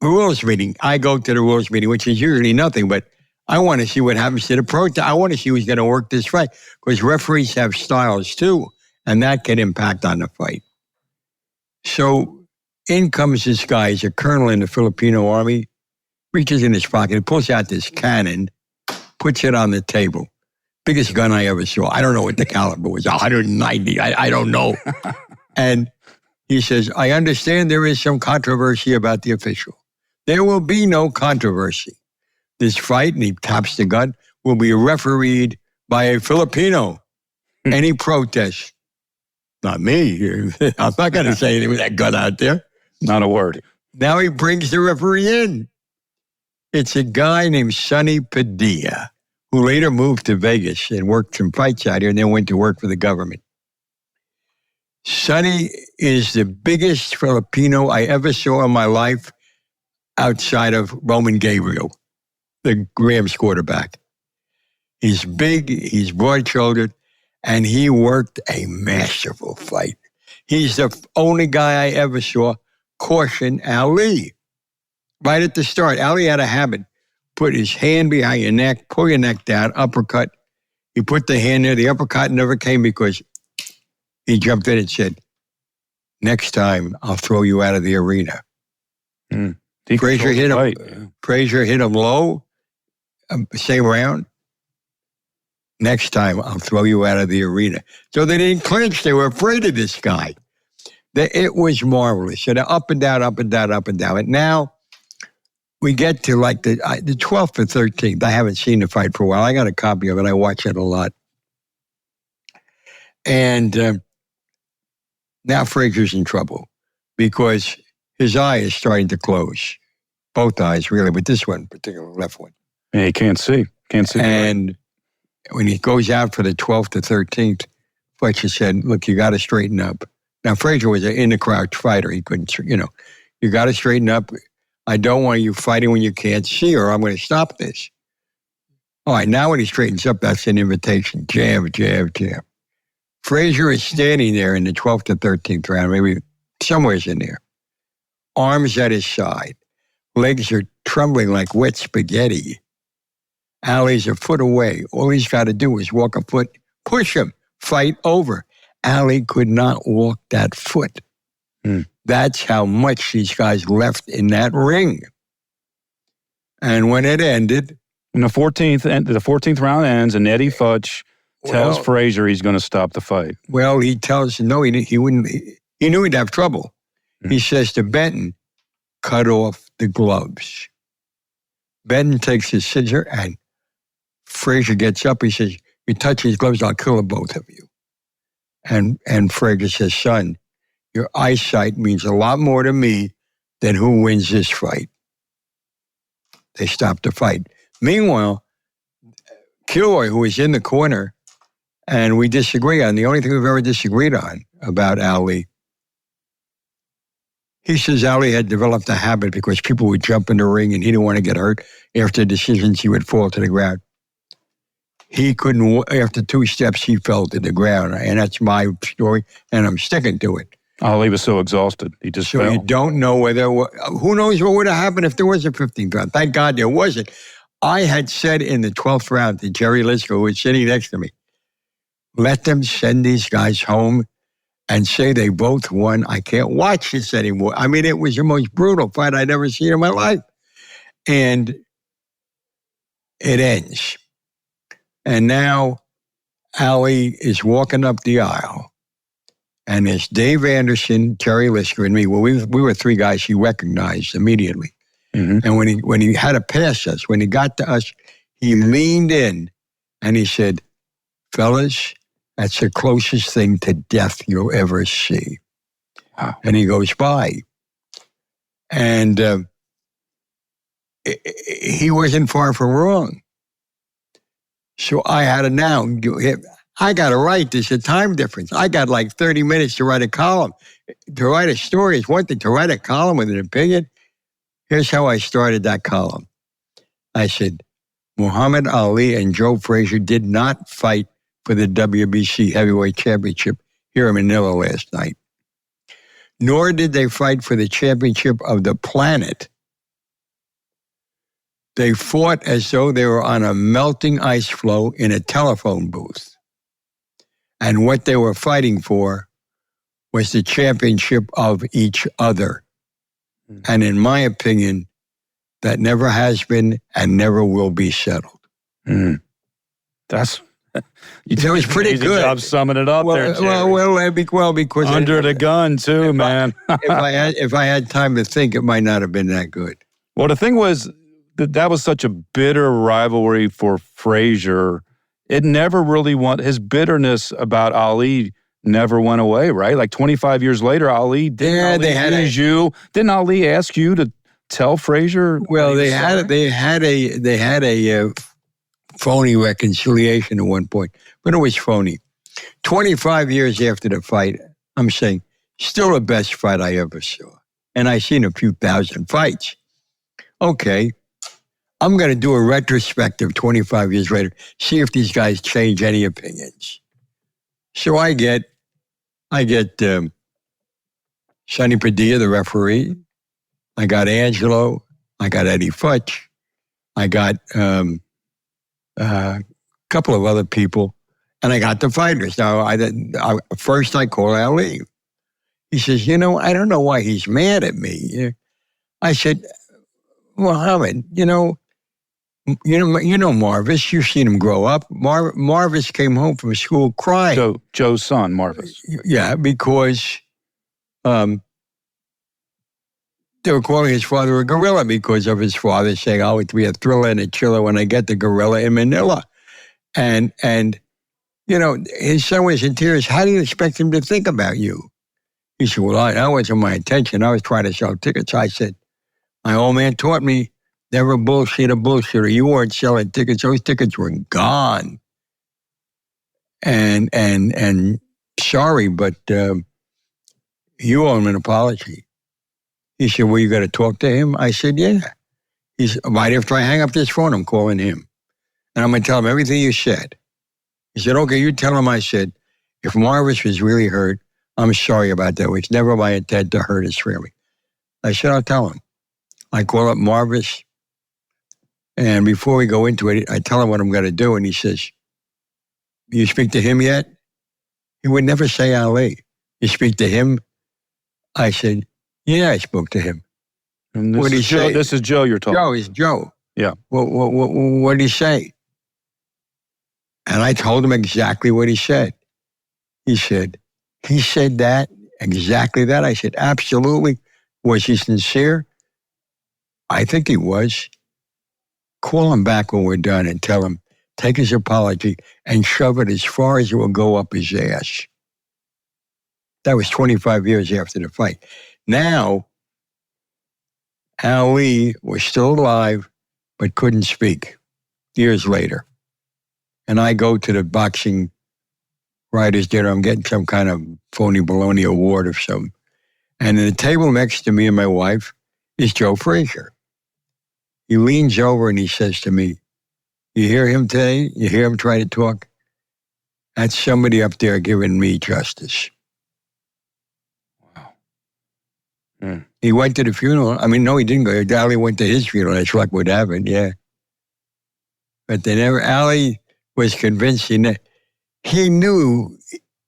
Rules meeting. I go to the rules meeting, which is usually nothing, but I want to see what happens to the protest. I want to see who's going to work this fight because referees have styles too, and that can impact on the fight. So in comes this guy. He's a colonel in the Filipino army, reaches in his pocket, pulls out this cannon, puts it on the table. Biggest gun I ever saw. I don't know what the caliber was, 190. I don't know. And he says, I understand there is some controversy about the official. There will be no controversy. This fight, and he taps the gun, will be refereed by a Filipino. Any protest? Not me. I'm not going to say anything with that gun out there. Not a word. Now he brings the referee in. It's a guy named Sonny Padilla, who later moved to Vegas and worked some fights out here and then went to work for the government. Sonny is the biggest Filipino I ever saw in my life outside of Roman Gabriel, the Rams quarterback. He's big, he's broad-shouldered, and he worked a masterful fight. He's the only guy I ever saw caution Ali. Right at the start, Ali had a habit. Put his hand behind your neck, pull your neck down, uppercut. He put the hand there. The uppercut never came because he jumped in and said, next time I'll throw you out of the arena. Frazier hit him. Yeah. Frazier hit him low, same round. Next time I'll throw you out of the arena. So they didn't clinch. They were afraid of this guy. It was marvelous. So they're up and down, up and down, up and down. And now we get to like the 12th or 13th. I haven't seen the fight for a while. I got a copy of it. I watch it a lot. And now Frazier's in trouble because his eye is starting to close. Both eyes, really, but this one, particularly left one. Yeah, he can't see. Can't see. And when he goes out for the 12th to 13th, Fletcher said, look, you got to straighten up. Now, Frazier was an in-the-crouch fighter. He couldn't, you got to straighten up. I don't want you fighting when you can't see, or I'm going to stop this. All right, now when he straightens up, that's an invitation. Jab, jab, jab. Frazier is standing there in the 12th to 13th round, maybe somewhere in there. Arms at his side. Legs are trembling like wet spaghetti. Ali's a foot away. All he's got to do is walk a foot, push him, fight over. Ali could not walk that foot. That's how much these guys left in that ring. And when it ended... And the 14th round ends, and Eddie Futch tells Frazier he's going to stop the fight. Well, he tells, no, he wouldn't. He knew he'd have trouble. He says to Benton, cut off the gloves. Benton takes his scissor, and Frazier gets up. He says, you touch his gloves, I'll kill the both of you. And Frazier says, son, your eyesight means a lot more to me than who wins this fight. They stopped the fight. Meanwhile, Kilroy, who was in the corner, and we disagree on the only thing we've ever disagreed on about Ali. He says Ali had developed a habit because people would jump in the ring and he didn't want to get hurt. After decisions, he would fall to the ground. He couldn't, after 2 steps, he fell to the ground. And that's my story, and I'm sticking to it. Ali was so exhausted. He just fell. So you don't know who knows what would have happened if there was a 15th round. Thank God there wasn't. I had said in the 12th round to Jerry Lisco, who was sitting next to me, let them send these guys home and say they both won. I can't watch this anymore. I mean, it was the most brutal fight I'd ever seen in my life. And it ends. And now Ali is walking up the aisle. And there's Dave Anderson, Jerry Lisker, and me. Well, we were 3 guys he recognized immediately. Mm-hmm. And when he had to pass us, when he got to us, he leaned in and he said, fellas, that's the closest thing to death you'll ever see. Wow. And he goes by. And he wasn't far from wrong. So I had to now, I got to write. There's a time difference. I got like 30 minutes to write a column. To write a story is one thing. To write a column with an opinion, here's how I started that column. I said, Muhammad Ali and Joe Frazier did not fight for the WBC Heavyweight Championship here in Manila last night. Nor did they fight for the championship of the planet. They fought as though they were on a melting ice floe in a telephone booth. And what they were fighting for was the championship of each other. And in my opinion, that never has been and never will be settled. That's it was pretty good. Job summing it up there, Jerry. Because under the gun too, man. if I had time to think, it might not have been that good. Well, the thing was that was such a bitter rivalry for Frazier. It never really his bitterness about Ali never went away, right? Like 25 years later, Ali didn't Ali ask you to tell Frazier? Well, they had a phony reconciliation at one point, but it was phony. 25 years after the fight, I'm saying, still the best fight I ever saw. And I've seen a few thousand fights. Okay, I'm going to do a retrospective 25 years later, see if these guys change any opinions. So I get Sonny Padilla, the referee. I got Angelo. I got Eddie Futch. I got a couple of other people, and I got the fighters. Now, first I call Ali. He says, I don't know why he's mad at me. I said, Muhammad, you know Marvis. You've seen him grow up. Marvis came home from school crying. Joe's son, Marvis. Yeah, because they were calling his father a gorilla because of his father saying, "Oh, it'll be a Thrilla and a chiller when I get the gorilla in Manila." And his son was in tears. How do you expect him to think about you? He said, "Well, that wasn't my intention. I was trying to sell tickets." I said, "My old man taught me never bullshit a bullshitter. You weren't selling tickets. Those tickets were gone. And sorry, but you owe him an apology." He said, "Well, you got to talk to him?" I said, "Yeah." He said, "Right after I hang up this phone, I'm calling him. And I'm going to tell him everything you said." He said, "Okay, you tell him," I said, "if Marvis was really hurt, I'm sorry about that. It was never my intent to hurt his family." I said, "I'll tell him." I call up Marvis, and before we go into it, I tell him what I'm going to do, and he says, "You speak to him yet?" He would never say Ali. "You speak to him?" I said, "Yeah, I spoke to him." And what did he say? This is Joe you're talking. Joe is Joe. Yeah. What did he say? And I told him exactly what he said. He said that, exactly that. I said, "Absolutely." Was he sincere? I think he was. Call him back when we're done and tell him, take his apology and shove it as far as it will go up his ass. That was 25 years after the fight. Now, Ali was still alive, but couldn't speak years later. And I go to the boxing writers' dinner. I'm getting some kind of phony baloney award or something. And at the table next to me and my wife is Joe Frazier. He leans over and he says to me, "You hear him today? You hear him try to talk? That's somebody up there giving me justice." Wow. He went to the funeral. I mean, no, he didn't go. Ali went to his funeral. That's what would happen, yeah. But Ali was convinced he knew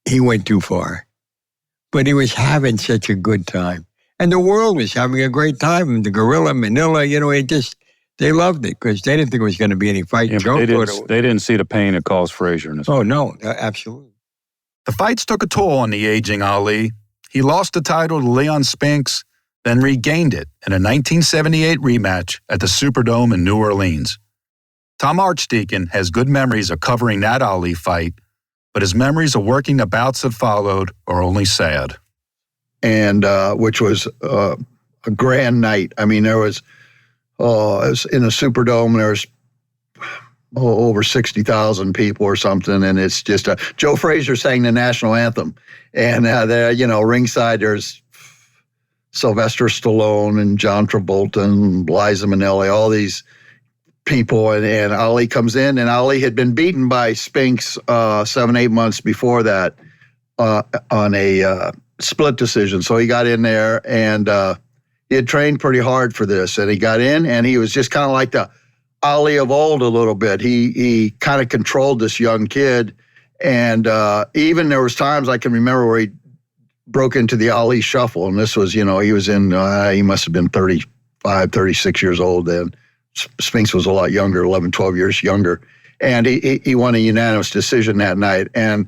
he went too far, but he was having such a good time. And the world was having a great time. The gorilla, Manila, they loved it because they didn't think it was going to be any fight. Yeah, they didn't see the pain it caused Frazier. Oh, no, absolutely. The fights took a toll on the aging Ali. He lost the title to Leon Spinks, then regained it in a 1978 rematch at the Superdome in New Orleans. Tom Archdeacon has good memories of covering that Ali fight, but his memories of working the bouts that followed are only sad. And which was a grand night. I mean, there was, it was in the Superdome, there was, over 60,000 people or something, and it's just Joe Frazier sang the national anthem, and there, ringside there's Sylvester Stallone and John Travolta and Liza Minnelli, all these people, and Ali comes in, and Ali had been beaten by Spinks 7-8 months before that on a split decision. So he got in there, and he had trained pretty hard for this, and he got in, and he was just kind of like the Ali of old a little bit. He kind of controlled this young kid, and even there was times I can remember where he broke into the Ali shuffle, and this was, he was in, he must have been 35, 36 years old then. Spinks was a lot younger, 11, 12 years younger, and he won a unanimous decision that night, and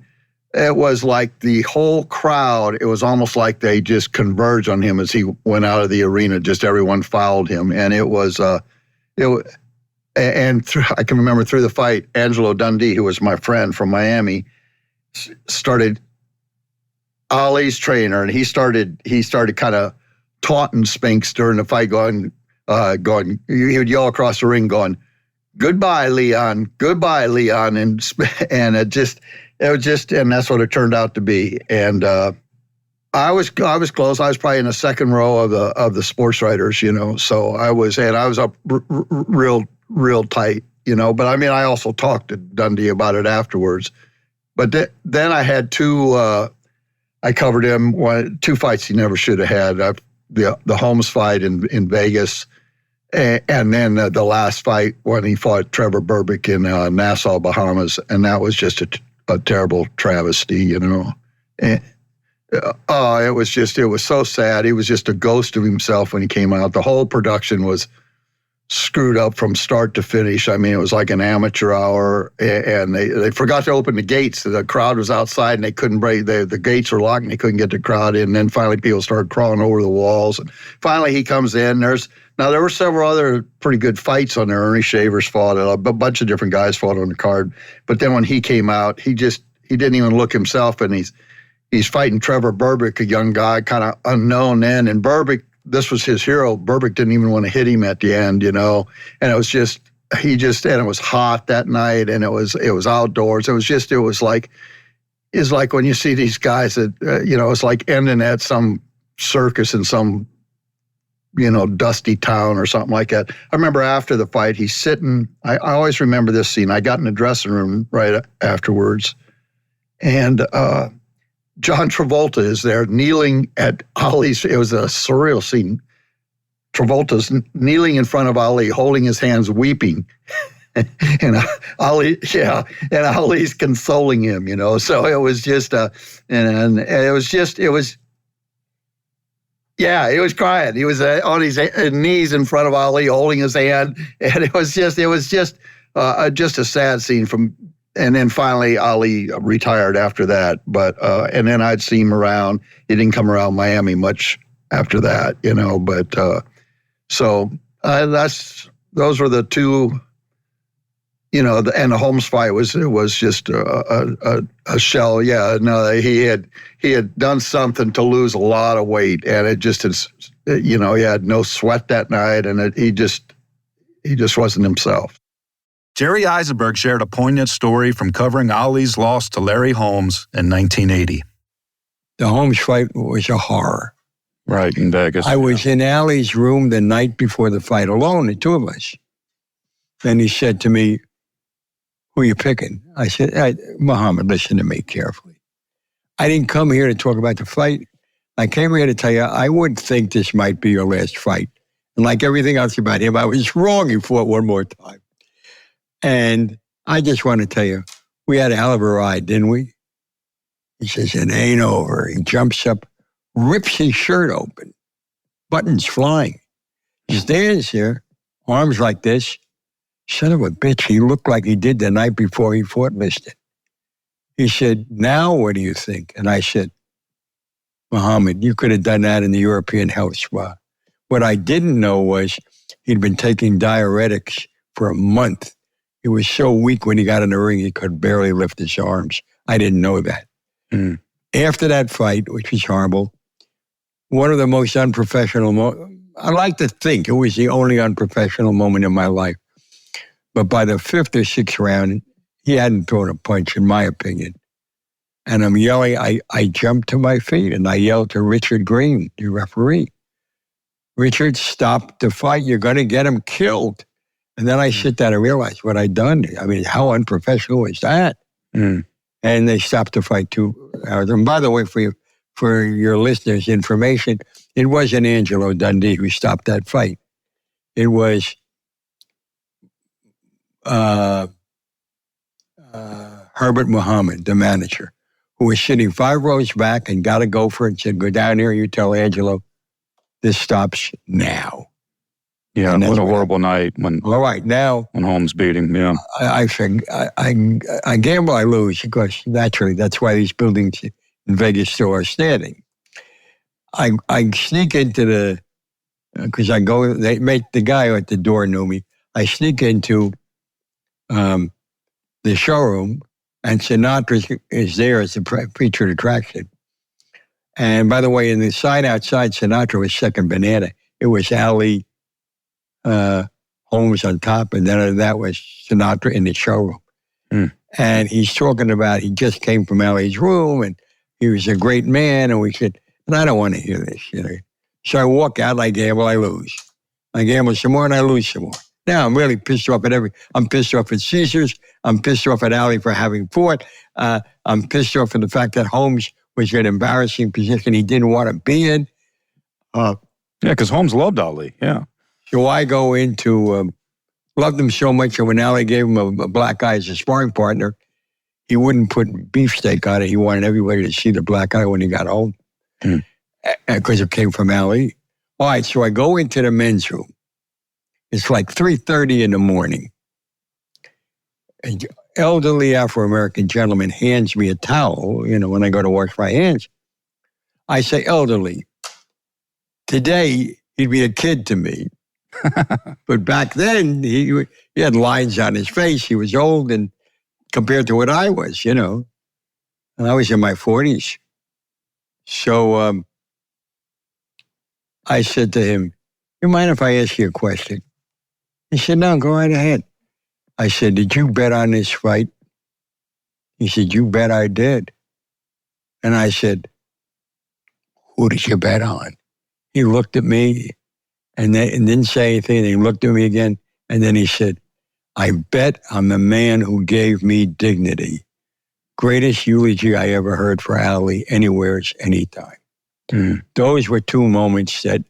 it was like the whole crowd, it was almost like they just converged on him as he went out of the arena, just everyone followed him, and it was, I can remember through the fight, Angelo Dundee, who was my friend from Miami, started Ali's trainer, and he started kind of taunting Spinks during the fight, going, he would yell across the ring, going, goodbye, Leon, and it was just, and that's what it turned out to be. And I was close. I was probably in the second row of the sports writers, So I was up real tight, But I mean, I also talked to Dundee about it afterwards. But then I had I covered him two fights he never should have had. The Holmes fight in Vegas, and then the last fight when he fought Trevor Berbick in Nassau, Bahamas, and that was just a terrible travesty, And, it was so sad. He was just a ghost of himself when he came out. The whole production was screwed up from start to finish. I mean, it was like an amateur hour, and they forgot to open the gates. The crowd was outside, and they couldn't break. The gates were locked, and they couldn't get the crowd in. And then finally, people started crawling over the walls. And finally, he comes in. There were several other pretty good fights on there. Ernie Shavers fought. A bunch of different guys fought on the card. But then when he came out, he didn't even look himself, and he's fighting Trevor Berbick, a young guy, kind of unknown then. And Berbick, this was his hero. Berbick didn't even want to hit him at the end, And it was just, and it was hot that night, and it was outdoors. It's like when you see these guys that, it's like ending at some circus in some, dusty town or something like that. I remember after the fight, he's sitting, I always remember this scene. I got in the dressing room right afterwards, and John Travolta is there kneeling at Ali's. It was a surreal scene. Travolta's kneeling in front of Ali, holding his hands, weeping. and Ali's consoling him, So it was just, he was crying. He was on his knees in front of Ali, holding his hand. And it was just a sad scene and then finally, Ali retired after that. But and then I'd see him around. He didn't come around Miami much after that, But so those were the two, and the Holmes fight was just a shell. Yeah, no, he had done something to lose a lot of weight, and it just is, he had no sweat that night, and he just wasn't himself. Jerry Izenberg shared a poignant story from covering Ali's loss to Larry Holmes in 1980. The Holmes fight was a horror. Right, in Vegas. I was in Ali's room the night before the fight alone, the two of us. Then he said to me, who are you picking? I said, Muhammad, listen to me carefully. I didn't come here to talk about the fight. I came here to tell you, I would think this might be your last fight. And like everything else about him, I was wrong. He fought one more time. And I just want to tell you, we had a hell of a ride, didn't we? He says, it ain't over. He jumps up, rips his shirt open, buttons flying. He stands here, arms like this. Son of a bitch, he looked like he did the night before he fought Liston. He said, now what do you think? And I said, Muhammad, you could have done that in the European health spa. What I didn't know was he'd been taking diuretics for a month. He was so weak when he got in the ring, he could barely lift his arms. I didn't know that. After that fight, which was horrible, one of the most unprofessional I like to think it was the only unprofessional moment in my life. But by the 5th or 6th round, he hadn't thrown a punch, in my opinion. And I'm yelling, I jumped to my feet and I yelled to Richard Green, the referee, Richard, stop the fight. You're going to get him killed. And then I sit down and realize what I'd done. I mean, how unprofessional is that? And they stopped the fight 2 hours. And by the way, for your listeners' information, it wasn't Angelo Dundee who stopped that fight. It was Herbert Muhammad, the manager, who was sitting 5 rows back and got a gopher and said, go down here, you tell Angelo, this stops now. Yeah, what a horrible night when. All right, now when Holmes beat him. Yeah, I gamble, I lose because naturally that's why these buildings in Vegas still are standing. I sneak into the because I go. They make the guy at the door knew me. I sneak into the showroom, and Sinatra is there as a featured attraction. And by the way, in the sign outside, Sinatra was second banana. It was Ali Holmes on top, and then that was Sinatra in the showroom. And he's talking about he just came from Ali's room, and he was a great man. And we said, and I don't want to hear this, you know. So I walk out, I gamble, I lose. I gamble some more, and I lose some more. Now I'm really pissed off at I'm pissed off at Caesars. I'm pissed off at Ali for having fought. I'm pissed off at the fact that Holmes was in an embarrassing position he didn't want to be in. Yeah, because Holmes loved Ali, yeah. So I go into, loved him so much, and when Ali gave him a black eye as a sparring partner, he wouldn't put beefsteak on it. He wanted everybody to see the black eye when he got home, because it came from Ali. All right, so I go into the men's room. It's like 3:30 in the morning. An elderly Afro-American gentleman hands me a towel, you know, when I go to wash my hands. I say, elderly. Today, he'd be a kid to me. But back then, he had lines on his face. He was old and compared to what I was, you know. And I was in my 40s. So I said to him, you mind if I ask you a question? He said, no, go right ahead. I said, did you bet on this fight? He said, you bet I did. And I said, who did you bet on? He looked at me and didn't say anything. And he looked at me again. And then he said, I bet on the man who gave me dignity. Greatest eulogy I ever heard for Ali, anywhere, anytime. Those were 2 moments that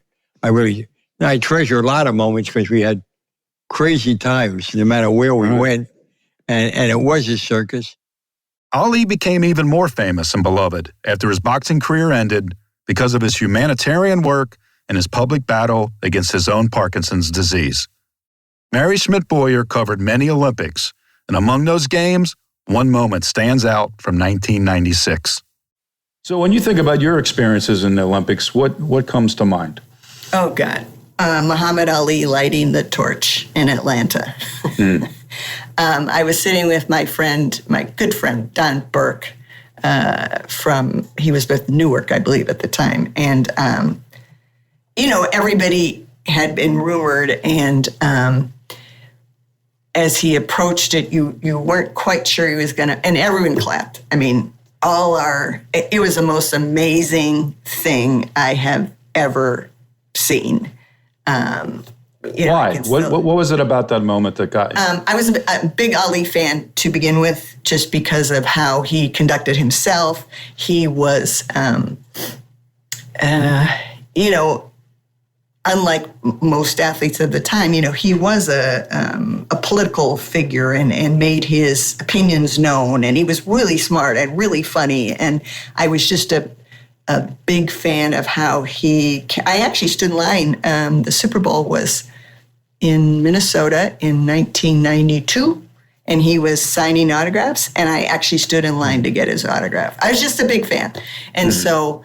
I treasure a lot of moments because we had crazy times, no matter where we went. And it was a circus. Ali became even more famous and beloved after his boxing career ended because of his humanitarian work and his public battle against his own Parkinson's disease. Mary Schmidt-Boyer covered many Olympics, and among those games, one moment stands out from 1996. So when you think about your experiences in the Olympics, what comes to mind? Oh, God. Muhammad Ali lighting the torch in Atlanta. I was sitting with my good friend, Don Burke, he was with Newark, I believe, at the time. And, everybody had been rumored, and as he approached it, you weren't quite sure he was going to, and everyone clapped. I mean, it was the most amazing thing I have ever seen. Why? What was it about that moment that got you? I was a big Ali fan to begin with, just because of how he conducted himself. He was, unlike most athletes of the time, he was a political figure and made his opinions known. And he was really smart and really funny. And I was just a big fan of how I actually stood in line. The Super Bowl was in Minnesota in 1992, and he was signing autographs, and I actually stood in line to get his autograph. I was just a big fan. And so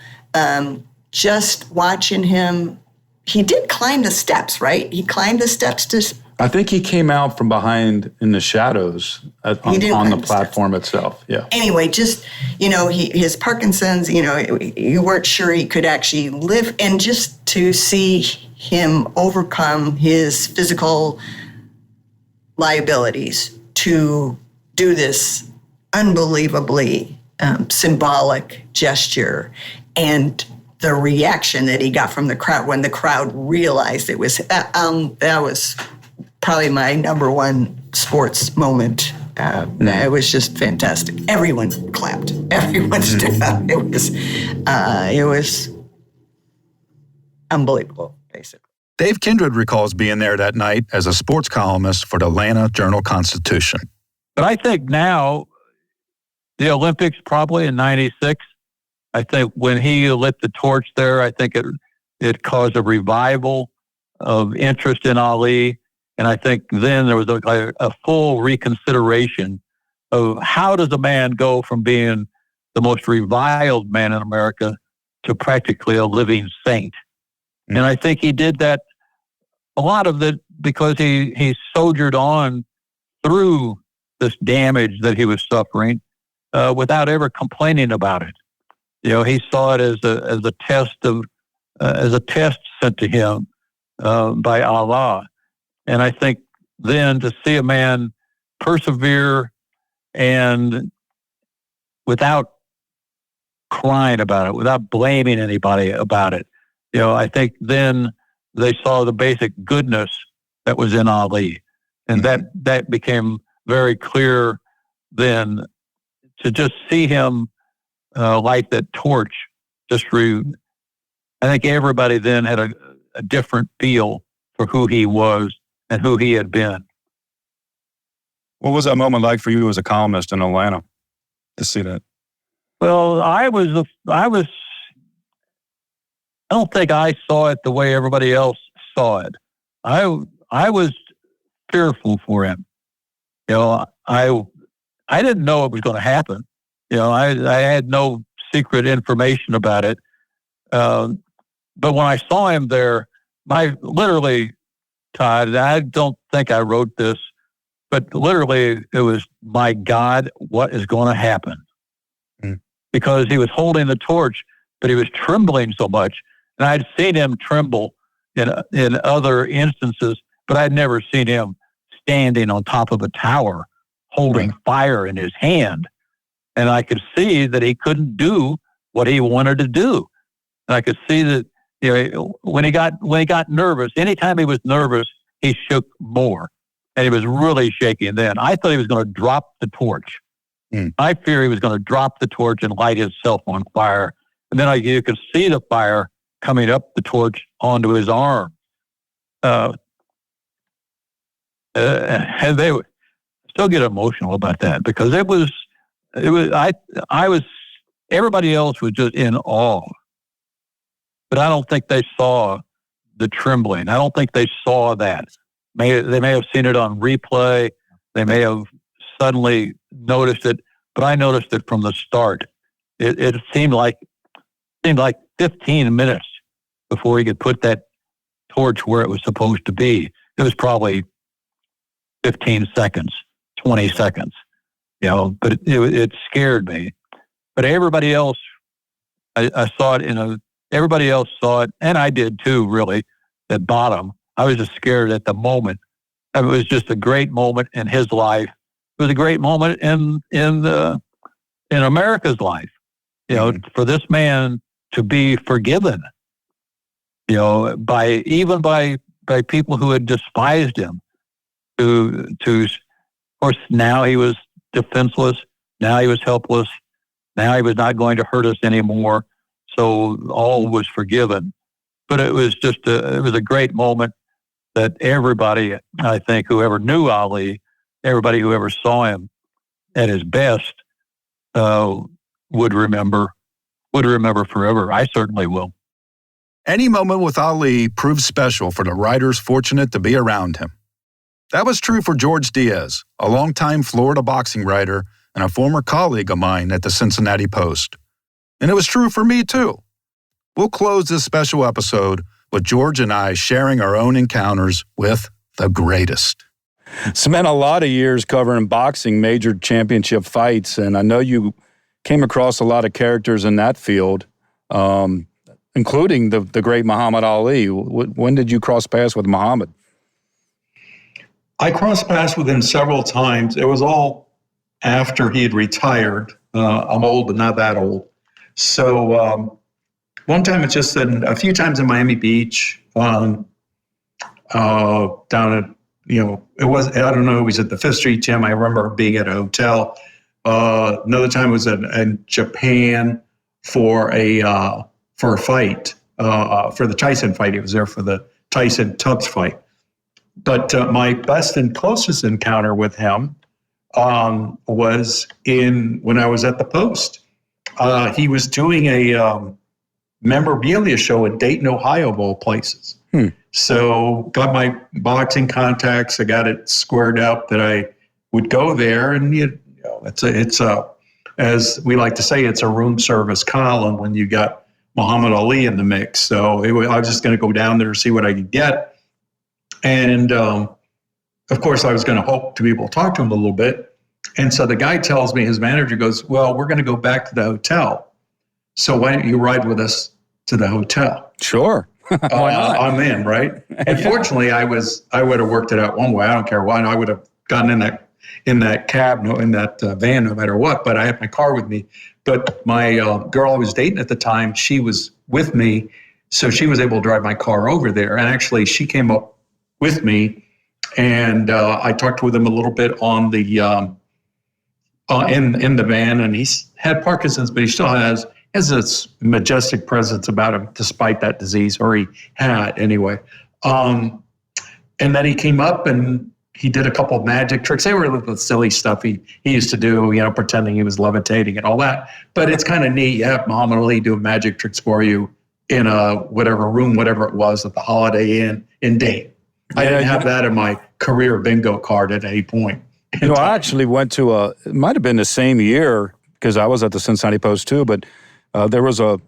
just watching him, he did climb the steps, right? He climbed the steps to... I think he came out from behind in the shadows on the platform itself. Yeah. Anyway, just, his Parkinson's, you weren't sure he could actually live. And just to see him overcome his physical liabilities to do this unbelievably symbolic gesture, and the reaction that he got from the crowd when the crowd realized it was that was probably my number one sports moment. It was just fantastic. Everyone clapped. Everyone stood up. It was unbelievable, basically. Dave Kindred recalls being there that night as a sports columnist for the Atlanta Journal-Constitution. But I think now, the Olympics probably in '96, I think when he lit the torch there, I think it caused a revival of interest in Ali. And I think then there was a full reconsideration of how does a man go from being the most reviled man in America to practically a living saint. And I think he did that, a lot of it, because he soldiered on through this damage that he was suffering without ever complaining about it. You know, he saw it as a test sent to him by Allah. And I think then to see a man persevere and without crying about it, without blaming anybody about it, you know, I think then they saw the basic goodness that was in Ali. And that became very clear then, to just see him light that torch. I think everybody then had a different feel for who he was and who he had been. What was that moment like for you as a columnist in Atlanta to see that? Well, I don't think I saw it the way everybody else saw it. I was fearful for him. You know, I didn't know it was going to happen. You know, I had no secret information about it. But when I saw him there, literally, Todd, I don't think I wrote this, but literally it was, my God, what is going to happen? Because he was holding the torch, but he was trembling so much. And I'd seen him tremble in other instances, but I'd never seen him standing on top of a tower holding fire in his hand. And I could see that he couldn't do what he wanted to do. And I could see that, you know, when he got nervous, anytime he was nervous, he shook more. And he was really shaking then. I thought he was going to drop the torch. I fear he was going to drop the torch and light himself on fire. And then you could see the fire coming up the torch onto his arm. And they would still get emotional about that, because everybody else was just in awe. But I don't think they saw the trembling. I don't think they saw that. They may have seen it on replay. They may have suddenly noticed it, but I noticed it from the start. It seemed like 15 minutes before he could put that torch where it was supposed to be. It was probably 15 seconds, 20 seconds, you know, but it scared me. But everybody else, I saw it everybody else saw it, and I did too, really, at bottom. I was just scared at the moment. It was just a great moment in his life. It was a great moment in America's life, you know, for this man to be forgiven, you know, by people who had despised him. To of course, now he was defenseless. Now he was helpless. Now he was not going to hurt us anymore. So all was forgiven. But it was a great moment that everybody, I think, whoever knew Ali, everybody who ever saw him at his best, would remember forever. I certainly will. Any moment with Ali proved special for the writers fortunate to be around him. That was true for George Diaz, a longtime Florida boxing writer and a former colleague of mine at the Cincinnati Post. And it was true for me, too. We'll close this special episode with George and I sharing our own encounters with the greatest. Spent a lot of years covering boxing major championship fights, and I know you came across a lot of characters in that field, including the great Muhammad Ali. When did you cross paths with Muhammad? I crossed paths with him several times. It was all after he had retired. I'm old, but not that old. So one time it's just a few times in Miami Beach, down at, it was, I don't know, it was at the Fifth Street Gym. I remember being at a hotel. Another time was in Japan for a fight, for the Tyson fight. It was there for the Tyson Tubbs fight. But my best and closest encounter with him was when I was at the Post. He was doing a memorabilia show in Dayton, Ohio, of all places. So got my boxing contacts. I got it squared up that I would go there, and it's as we like to say, it's a room service column when you got Muhammad Ali in the mix. So I was just going to go down there to see what I could get, and of course I was going to hope to be able to talk to him a little bit. And so the guy tells me, his manager goes, "Well, we're going to go back to the hotel. So why don't you ride with us to the hotel?" Sure. Why not? I'm in, right? And fortunately, I would have worked it out one way. I don't care why. I would have gotten in that cab, in that van, no matter what. But I had my car with me. But my girl I was dating at the time, she was with me, so she was able to drive my car over there. And actually, she came up with me, and I talked with him a little bit on the in the van. And he's had Parkinson's, but he still has this majestic presence about him, despite that disease, or he had anyway. And then he came up and he did a couple of magic tricks. They were the silly stuff he used to do, pretending he was levitating and all that. But it's kind of neat. You have Muhammad Ali doing magic tricks for you in a whatever room, whatever it was at the Holiday Inn in Dayton. I didn't have that in my career bingo card at any point. I actually went to it might have been the same year, because I was at the Cincinnati Post too, but there was a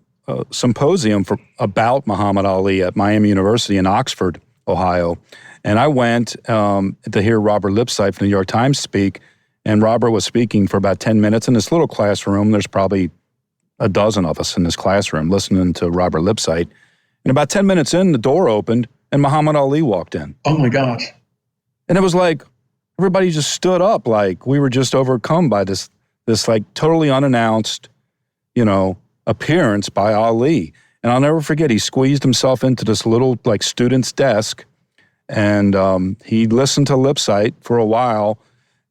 symposium about Muhammad Ali at Miami University in Oxford, Ohio. And I went to hear Robert Lipsyte from the New York Times speak, and Robert was speaking for about 10 minutes in this little classroom. There's probably a dozen of us in this classroom listening to Robert Lipsyte. And about 10 minutes in, the door opened, and Muhammad Ali walked in. Oh, my gosh. And it was like everybody just stood up, like we were just overcome by this like totally unannounced, appearance by Ali. And I'll never forget, he squeezed himself into this little like student's desk, and he listened to Lipsyte for a while,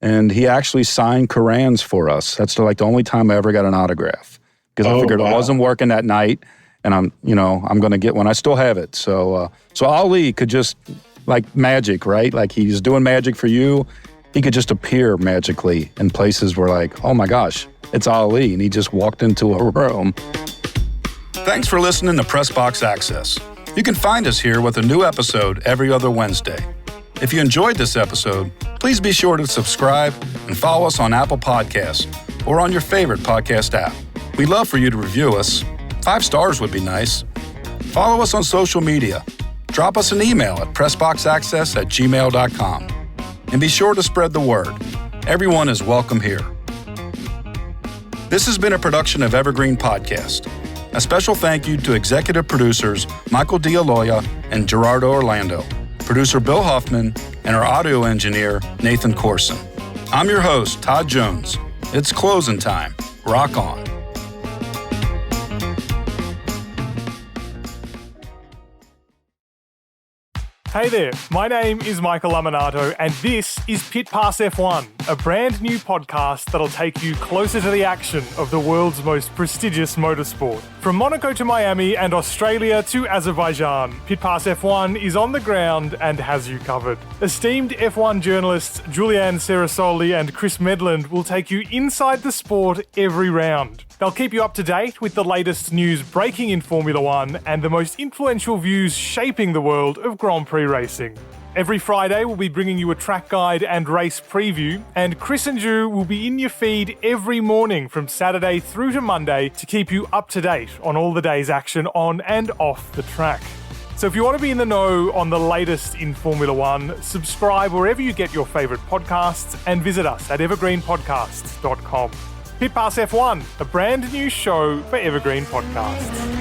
and he actually signed Qurans for us. That's the only time I ever got an autograph, because I figured I wasn't working that night, and I'm going to get one. I still have it. So Ali could just, like magic, right? Like he's doing magic for you. He could just appear magically in places where like, oh my gosh, it's Ali, and he just walked into a room. Thanks for listening to Press Box Access. You can find us here with a new episode every other Wednesday. If you enjoyed this episode, please be sure to subscribe and follow us on Apple Podcasts or on your favorite podcast app. We'd love for you to review us. 5 stars would be nice. Follow us on social media. Drop us an email at pressboxaccess@gmail.com. And be sure to spread the word. Everyone is welcome here. This has been a production of Evergreen Podcast. A special thank you to executive producers Michael D'Aloia and Gerardo Orlando, producer Bill Huffman, and our audio engineer Nathan Corson. I'm your host, Todd Jones. It's closing time. Rock on. Hey there, my name is Michael Laminato, and this is Pit Pass F1, a brand new podcast that'll take you closer to the action of the world's most prestigious motorsport. From Monaco to Miami and Australia to Azerbaijan, Pit Pass F1 is on the ground and has you covered. Esteemed F1 journalists Julianne Cerasoli and Chris Medland will take you inside the sport every round. They'll keep you up to date with the latest news breaking in Formula One and the most influential views shaping the world of Grand Prix racing. Every Friday, we'll be bringing you a track guide and race preview, and Chris and Ju will be in your feed every morning from Saturday through to Monday to keep you up to date on all the day's action on and off the track. So if you want to be in the know on the latest in Formula One, subscribe wherever you get your favourite podcasts and visit us at evergreenpodcasts.com. Pit Pass F1, a brand new show for Evergreen Podcasts.